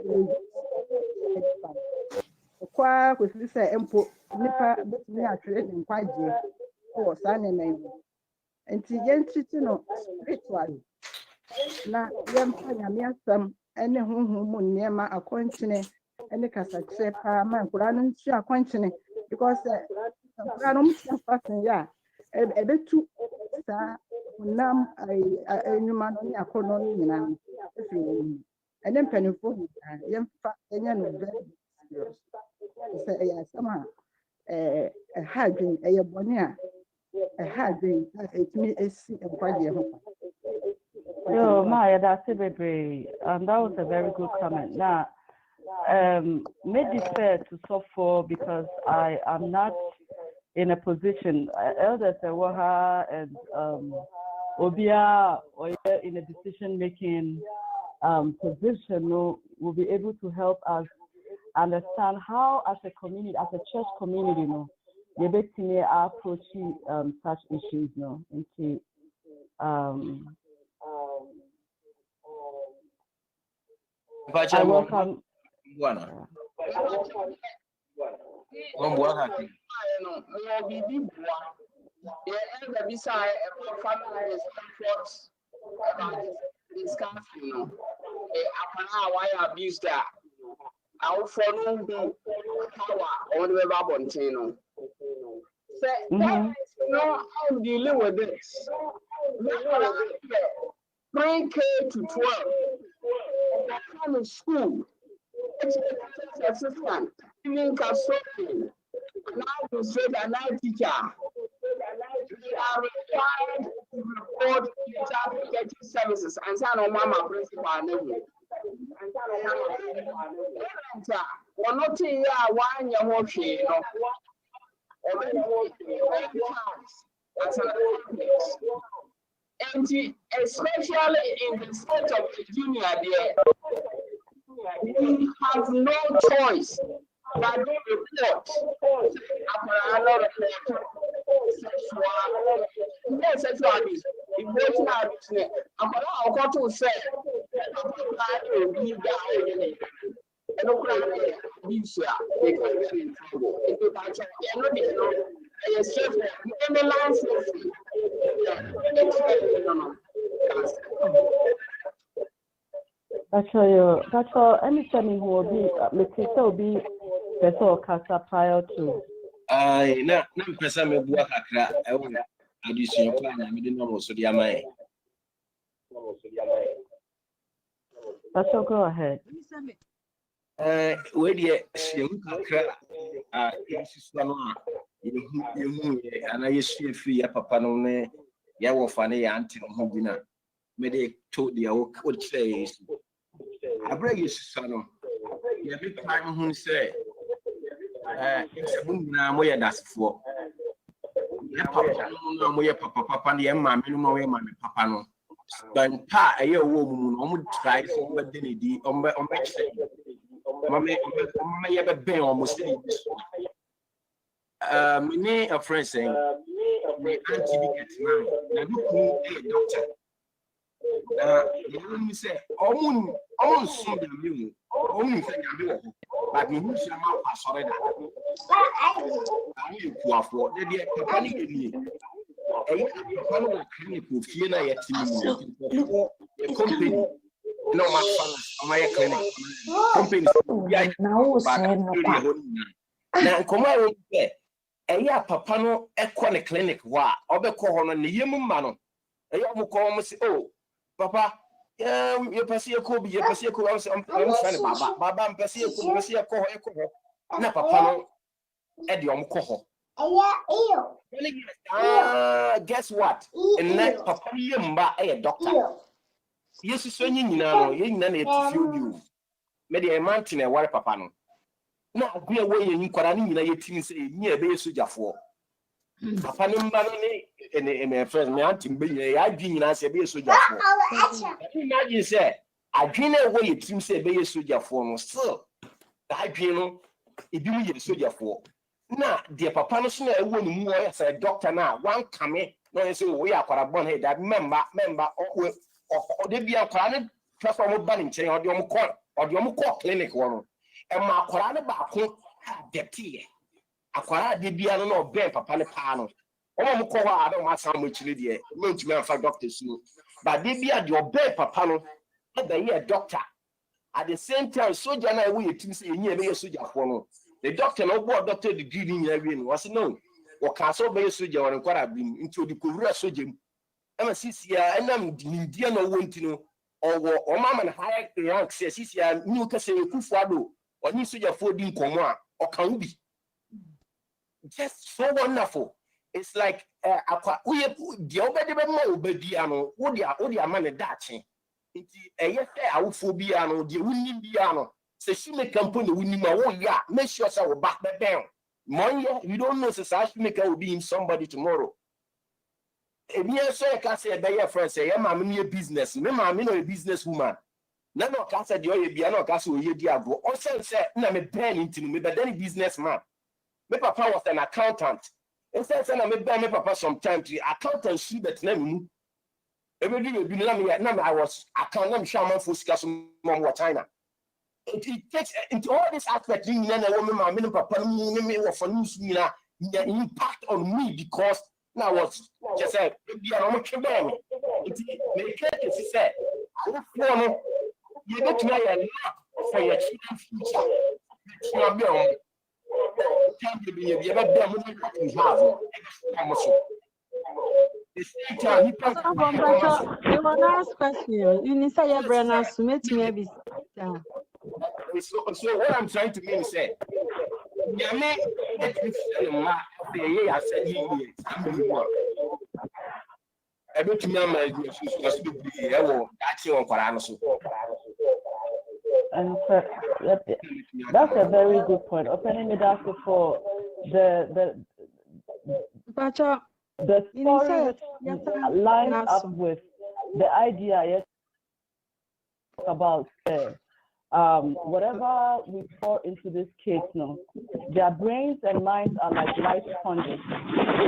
kwa kwesi say empo nipa betumi atwere ne nkwaje ko sa ne nan enti yentiti no spiritually na yempa nyame asam ene honhom mu niema akonkyene ene kasakye pa ma nkura no ntu akonkyene because nkura no mtia fasen ya ebetu sa nam enyuma no ne akono no nyina efi ene mpanifo yemfa enya no very serious say ya sama hadwin bone a has it me a see a quite. Yo, Maya, that's it, baby. That was a very good comment. Now, made it fair to suffer because I am not in a position. Elders Waha and Obia or in a decision-making position will be able to help us understand how, as a community, as a church community, the best thing are approaching such issues, into I welcome. I'm dealing with this. Pre-K to 12. From school, assistant, even consulting, now to say that now teacher, they are required to report teacher services and sign on mama principal level. We're not here one year working, and especially in the state of Virginia, we have no choice but to report sexual abuse. Emotional abuse. I've got to say, That's all. Anything will be, Mr. will be better casa prior to. Na mpesa me bua kakra ewo addition plan na me de no so dia mai. That's all, go ahead. We dey shemu kakra isusu no yehu ana yesu efi ya papa no ne ya wo fa ne ya anti no ho bi na me de to dia wo kire yesu abra yesu no ya bi kan hu se na mo ya dasfo ya papa no mo ya papa ne ya ma me no mo ya ma me papa no ban pa aye wo mu no mo try so mo de ne di ombe kire mama ya be ben almost me a friend saying me auntie be get now na do ko a doctor you say omun so be me omun say ya be wo but me hu shama pasore da ani ku afo de papa ni ni papa no clinic ko fie na ya timi company no my clinic company now say no na koma wo be eya papa no ekọ ne clinic wa obekọ ho no ne yemu ma no eya mo ko mo si oh papa ye pese ko bi ye pese ko am fan baba pese ko ho na papa no e de om ko ho guess what and that papa yemba e doctor yesu so nyina no ye nyina na etifi obi o me de mountain e ware papa no na agwe wo ye nkwara ni nyina ye timi se nyi ebe yesu jafo papa ni mba no ni me friend me anti mbe ya adwi nyina se ebe yesu jafo imagine say adwi na wo ye timi se ebe yesu jafo no still adwi no ebi mu ye sojafo na de papa no so na ewo ni mu o ya say doctor na wan kame no ye say wo ya akwara bon he that member o de bia akwara ne twa mo ba ni nchen o de mo call clinic wo no e ma akwara ne ba ko deptie akwara de bia no ben papa ne pa no o mo ko wa ade ma san mo chire de mo ntumi anfa doctor so ba de bia de o ben papa no e be ye doctor at the same time soldier na we yetim say enyi ebe ye soldier for no the doctor no board doctor degree ni nya we no was no o ka so be ye soldier won kwara bim nti odi ko wura soldier mu ama sisia enam dindia no wonti no owo o mama na high rank say sisia ni o ka say ekufu ado oni soldier for di nkomo a o kan ubi just so wonderful it's like we the obedi be ma obedi ano wo dia amane dachi nti eye fe awofobia no de wunni bia no se shoemaker company wunni ma wo ya make sure say wo back the down money you don't know say shoemaker will be in somebody tomorrow. If you say can say be your friend say ma me business me ma me no a business woman na no can say the oye bia no can say oye di agro o say na me ben into me but then businessman. My papa was an accountant. Instead, I made my papa sometime to accountant see that name. Every day, I was accountant, shaman for Scasum, China. It takes into all this aspect, and a woman, my minimum papa, me for news, the impact on me because now was just said, it make it said, you get to know a lot for your children's future. So what I'm trying to mean is say, And that's a very good point. Opening it up for the story lines up with the idea yes about whatever we pour into this case now, their brains and minds are like light sponges.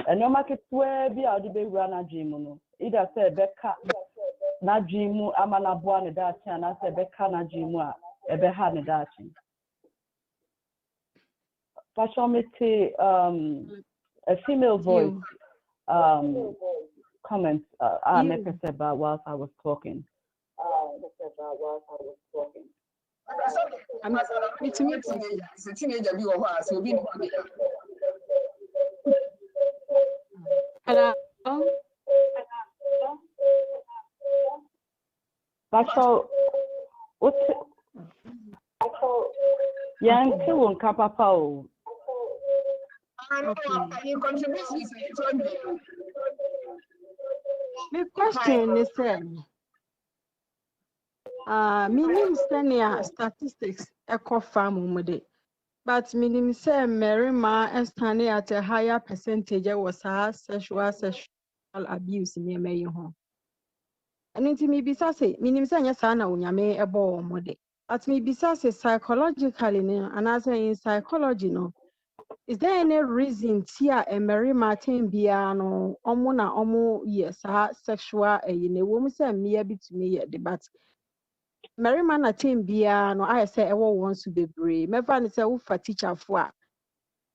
And no market where be out the run a Gyimah. Either say Becca na Gyimah amana buane dachi and I say Becca na Gyimah ebe ha ne dachi. Pashomite a female voice comments about whilst I was talking. Hello. Young Kiwon Kapapa. My question is meaning statistics echo farm mode, but meaning say Marima and standing at a higher percentage was sexual abuse near my home. And it may be say, meaning say sana unyame a ball mode. At me be say psychologically and as in psychology no. Is there any reason tia a Mary Martin Biano omuna omu yes sexual a woman say me a bit to me at the but Mary Man team Biano I say ever wants to be brave. Me fan say ufa teacher for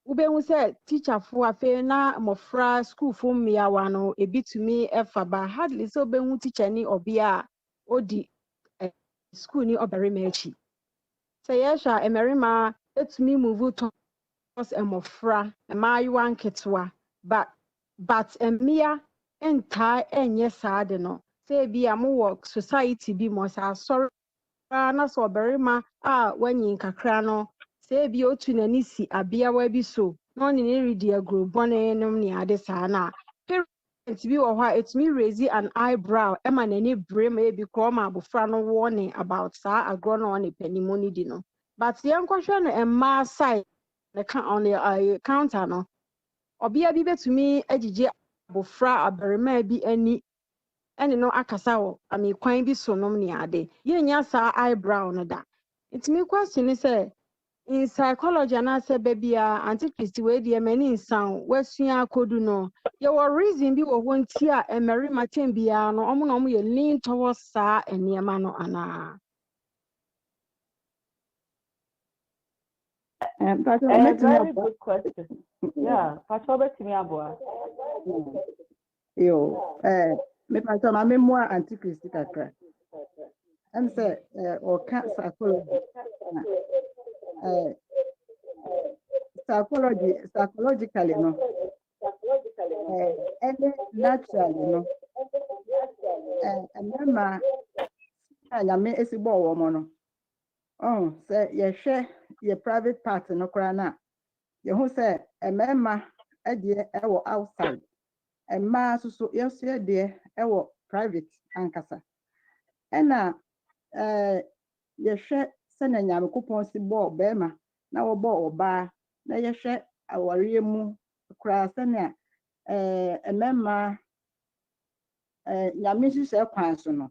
ube say teacher for fe na mofra school for me awano a bit to me efa but hardly so be teacher ni obia odi school ni obere mechi. Say yesha a Mary Ma let me move to emofra emayiwa nketwa but emia entai enye saade no say bia mo work society bi mo sa sorry na so berima wanyin kakra no say bi otu nani si abia wa bi so no ne redi agro bone nom ne ade saa na parents bi wo ha etumi raise an eyebrow ema nani brem e bi kro ma abofra no warning about saa agro no ne panimoni di no but yankwohwe no emma side on the counter no obia bi betumi agige abofra aberema bi ani ene no akasa wo ami kwan bi so nom ne ade yenya sa eyebrow no da it me question is say in psychology and say baby antichrist we dey many sound wasua kodu no your reason bi wo honti a emerima tem bia no omo no ye lean towards sa eniema no ana. A very good question. Yeah, Pastor Betimiabua. Yo, me pastor, my memoir antichrist kakra. I'm say or psychology. Psychologically no. And naturally no. And then I mean it's a woman. Oh, say ye share your private part no krana. Ye who say a member ɛdeɛ ɛwɔ outside mmaa nso so yɛsua deɛ ɛwɔ private ankasa ɛna yɛhwɛ sɛnea Nyankopɔn si bɔɔ bɛrima na wɔbɔɔ ɔbaa na yɛhwɛ awareɛ mu koraa sɛnea mmarima Nyame hyehyɛ kwan so no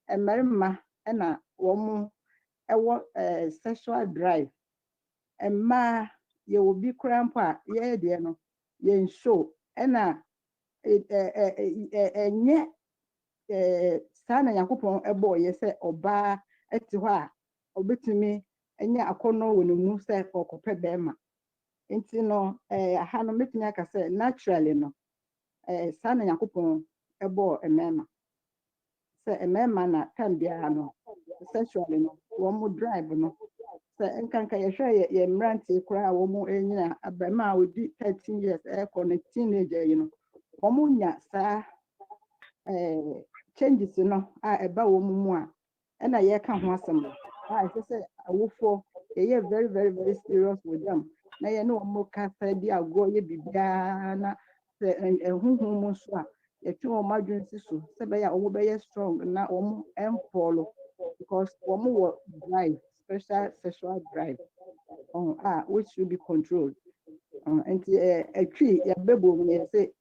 mmarima ɛna wɔn ɛwɔ sexual drive mmaa yɛwɔ bi koraa mpo a yɛyɛ deɛ no yɛnshow ɛna ɛnyɛ saa na Nyankopɔn ɛbɔɔ yɛ sɛ ɔbaa ɛte hɔ a ɔbɛtumi ɛnyɛ akɔnnɔ wɔ ne mu sɛ ɔkɔpɛ bɛrima nti no aha no mɛtumi aka sɛ naturally no saa na Nyankopɔn ɛbɔɔ mmarima sɛ mmarima na time biara no sexually no wɔn drive no sɛ nkanka yɛhwɛ yɛ mmeranteɛ koraa a wɔn anyina abarima a wɔdi 13 years ɛkɔ no teenager yi no wɔn nya saa changes no a ɛba wɔn mu a ɛna yɛka ho asɛm a ɛsɛ sɛ awofoɔ yɛyɛ very very very serious with them na yɛne wɔn kasa di agorɔ yɛ biribiara na sɛ ɛhuhu mu nso a yɛtwe wɔn adwene si so sɛ bɛyɛ a wɔn bɛyɛ strong na wɔn ɛmfɔlo because wɔn wɔ drive special sexual drive which should be controlled nti atwi yɛbɛbɔ mu yɛ sɛ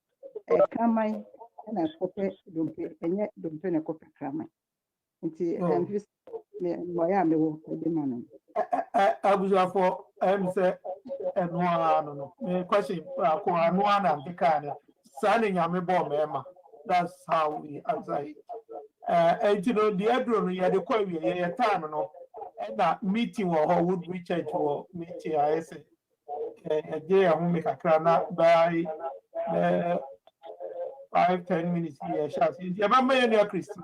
kraman ɛna ɛkɔpɛ dompe ɛnyɛ dompe na ɛkɔpɛ kraman nti ɛmfi mmɔyɛ a mewɔ ɛde ma no abusuafo sɛ ɛnoa no me question ko anoa na mpeka ne saa ne Nyame bɔɔ mmarima. That's how we answer it. And you know, the Edron, yeah, the quite we time, no, and that meeting or Woodbridge Church or meeting, I say, a day I won't make a crown by 5-10 minutes here. Shall see, yeah, my man, Christian.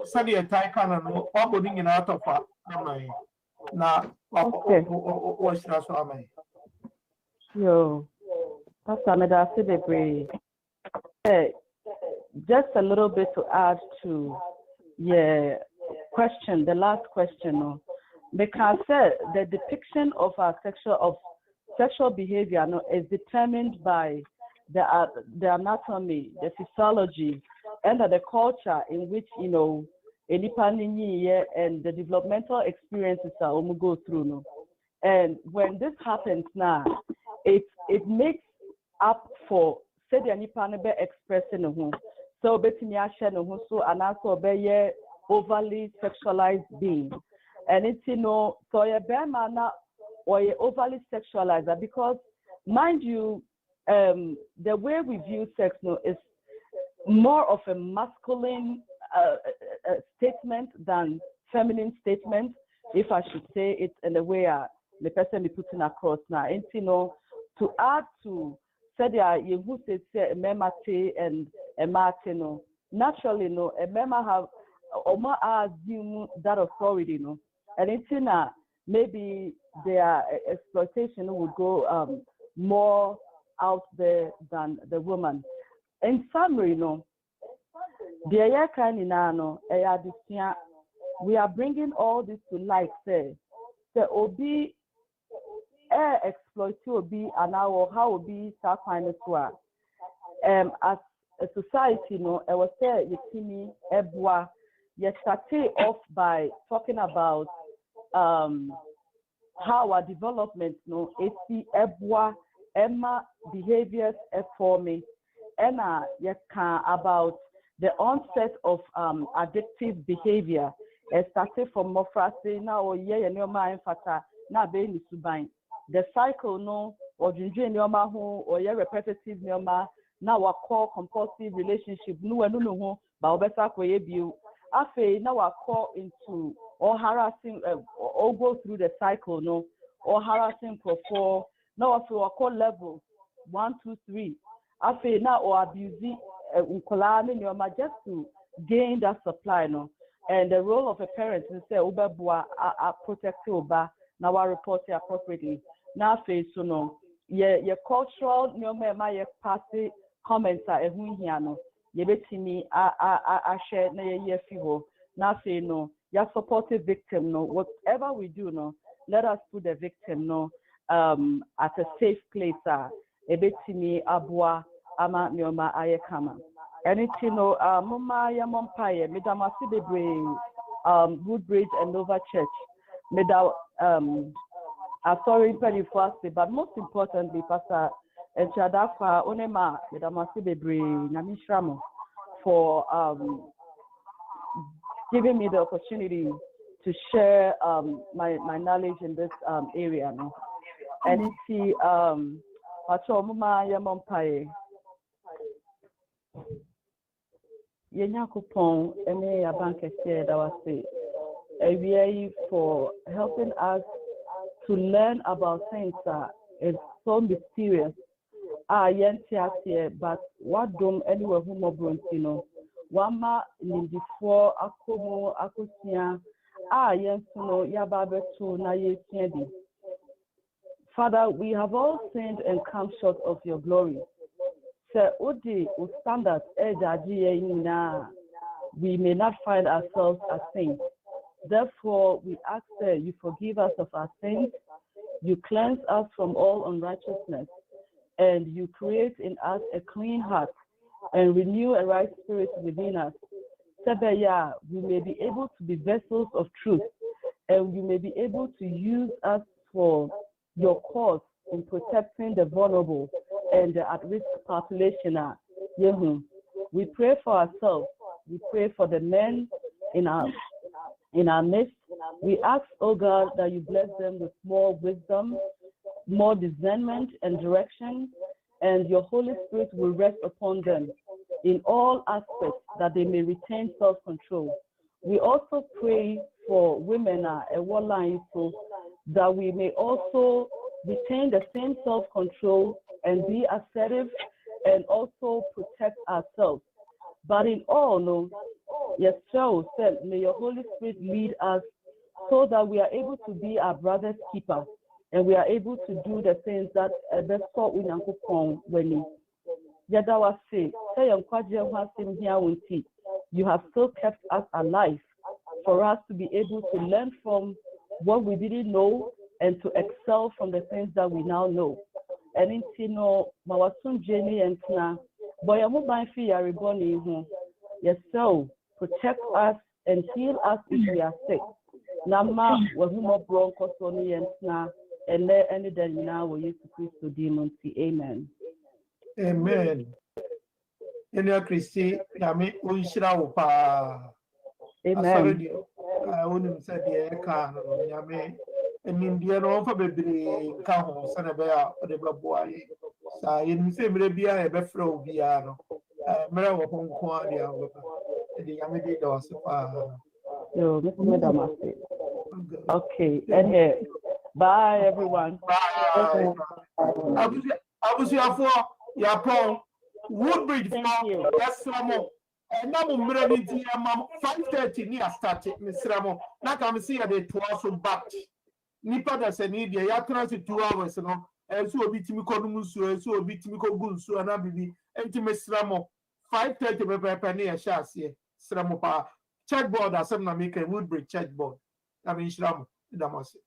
Sunday a tie cannon, or putting in out of my now, what's that? Yo, that's another city. Just a little bit to add to your question, the last question, because the depiction of our sexual behavior is determined by the anatomy, the physiology, and the culture in which and the developmental experiences that we go through. And when this happens now, it makes up for say the nipa ne be expressing no so betimi ahye no so anaso be overly sexualized being and it's so ye be na or ye overly sexualized because mind you the way we view sex is more of a masculine statement than feminine statement, if I should say it in the way the person is putting across now. And to add to said you who say memate and a martino naturally a mema have assume that authority and it's maybe their exploitation would go more out there than the woman. In summary, we are bringing all this to light. Say obi exploit obi and how obi start finding as a society, I was say you started off by talking about how our development Emma behaviors for me and about the onset of addictive behavior. It started from Mofrasi now now being the cycle or repetitive now we call compulsive relationship now we call into or harassing or go through the cycle or harassing for now we call level 1, 2, 3 now or abusing just to gain that supply and the role of a parent is say protect now I report it appropriately now face your cultural my party comments are you betimi share na ye fiho now say your supportive victim whatever we do let us put the victim at a safe place ebetimi abua ama nyoma ayekama. Anything no mama ya mompaye medamasi bebre Woodbridge and Nova Church. Meda sorry penny first, but most importantly, Pastor Enchadafa Onema medamasi bebre Nyamishramo for giving me the opportunity to share my knowledge in this area. No? And it's Pacho Mama Yamompaye. Yenyakupon Eme Yabanke said I was say for helping us to learn about things that is so mysterious. But what don't anywhere who more Wama before Akomo Akosia Yababetu na Yesiedi. Father, we have all sinned and come short of your glory. Sir Udi standards we may not find ourselves as saints. Therefore, we ask that you forgive us of our sins, you cleanse us from all unrighteousness, and you create in us a clean heart and renew a right spirit within us. Sebeya, we may be able to be vessels of truth, and you may be able to use us for your cause in protecting the vulnerable and the at-risk population. We pray for ourselves. We pray for the men in our midst. We ask, oh God, that you bless them with more wisdom, more discernment and direction, and your Holy Spirit will rest upon them in all aspects that they may retain self-control. We also pray for women at one line so that we may also retain the same self-control and be assertive and also protect ourselves. But in all, no, yes, so said, may your Holy Spirit lead us so that we are able to be our brother's keeper and we are able to do the things that best for Unyankopon when Yadawa say you have still kept us alive for us to be able to learn from what we didn't know and to excel from the things that we now know. And in Tino, Mawasum Jenny and Tina, Boyamu Banfi Yariboni, yes, so protect us and heal us if we are sick. Nama was more bronco Sony and Tina, and let any day now we used to Christ to demons. Amen. Amen. Enya Christi, Yami, Unshira pa. Amen. I wouldn't say the car, Yami, and Indian over baby, Kaho, Sanabea, or the boy. So in same Rebia, a Befro Biano, Mera Hong Quadia, and the Yamidi was Yo, Mr. Medamasi. Okay, and here. Bye, everyone. Bye. I was here for your phone. Woodbridge, yes, Ramo. And now I'm ready to 5:30 near started, Miss Ramo. Now I'm seeing the 12 back. Nipa that's an idiot. You have 2 hours, you know. And so be Timiko Musu, and so be Timiko Gunsu, and I'll be empty Miss Ramo. 5:30 by penny a chas here. Sramo pa. Checkboard as some make a Woodbridge checkboard. I mean, Shramo, Damasi.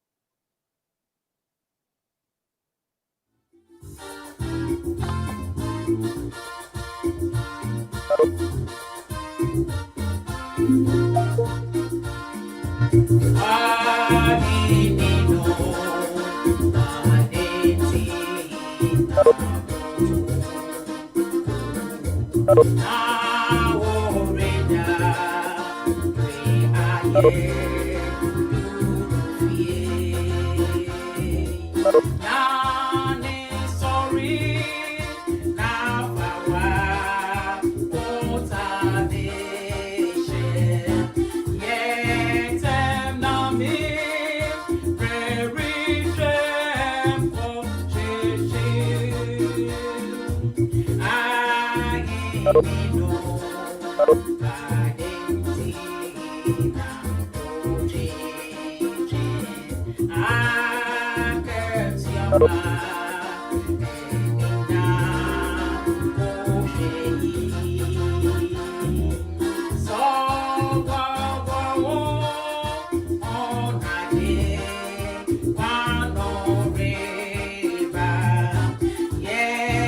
Yeah.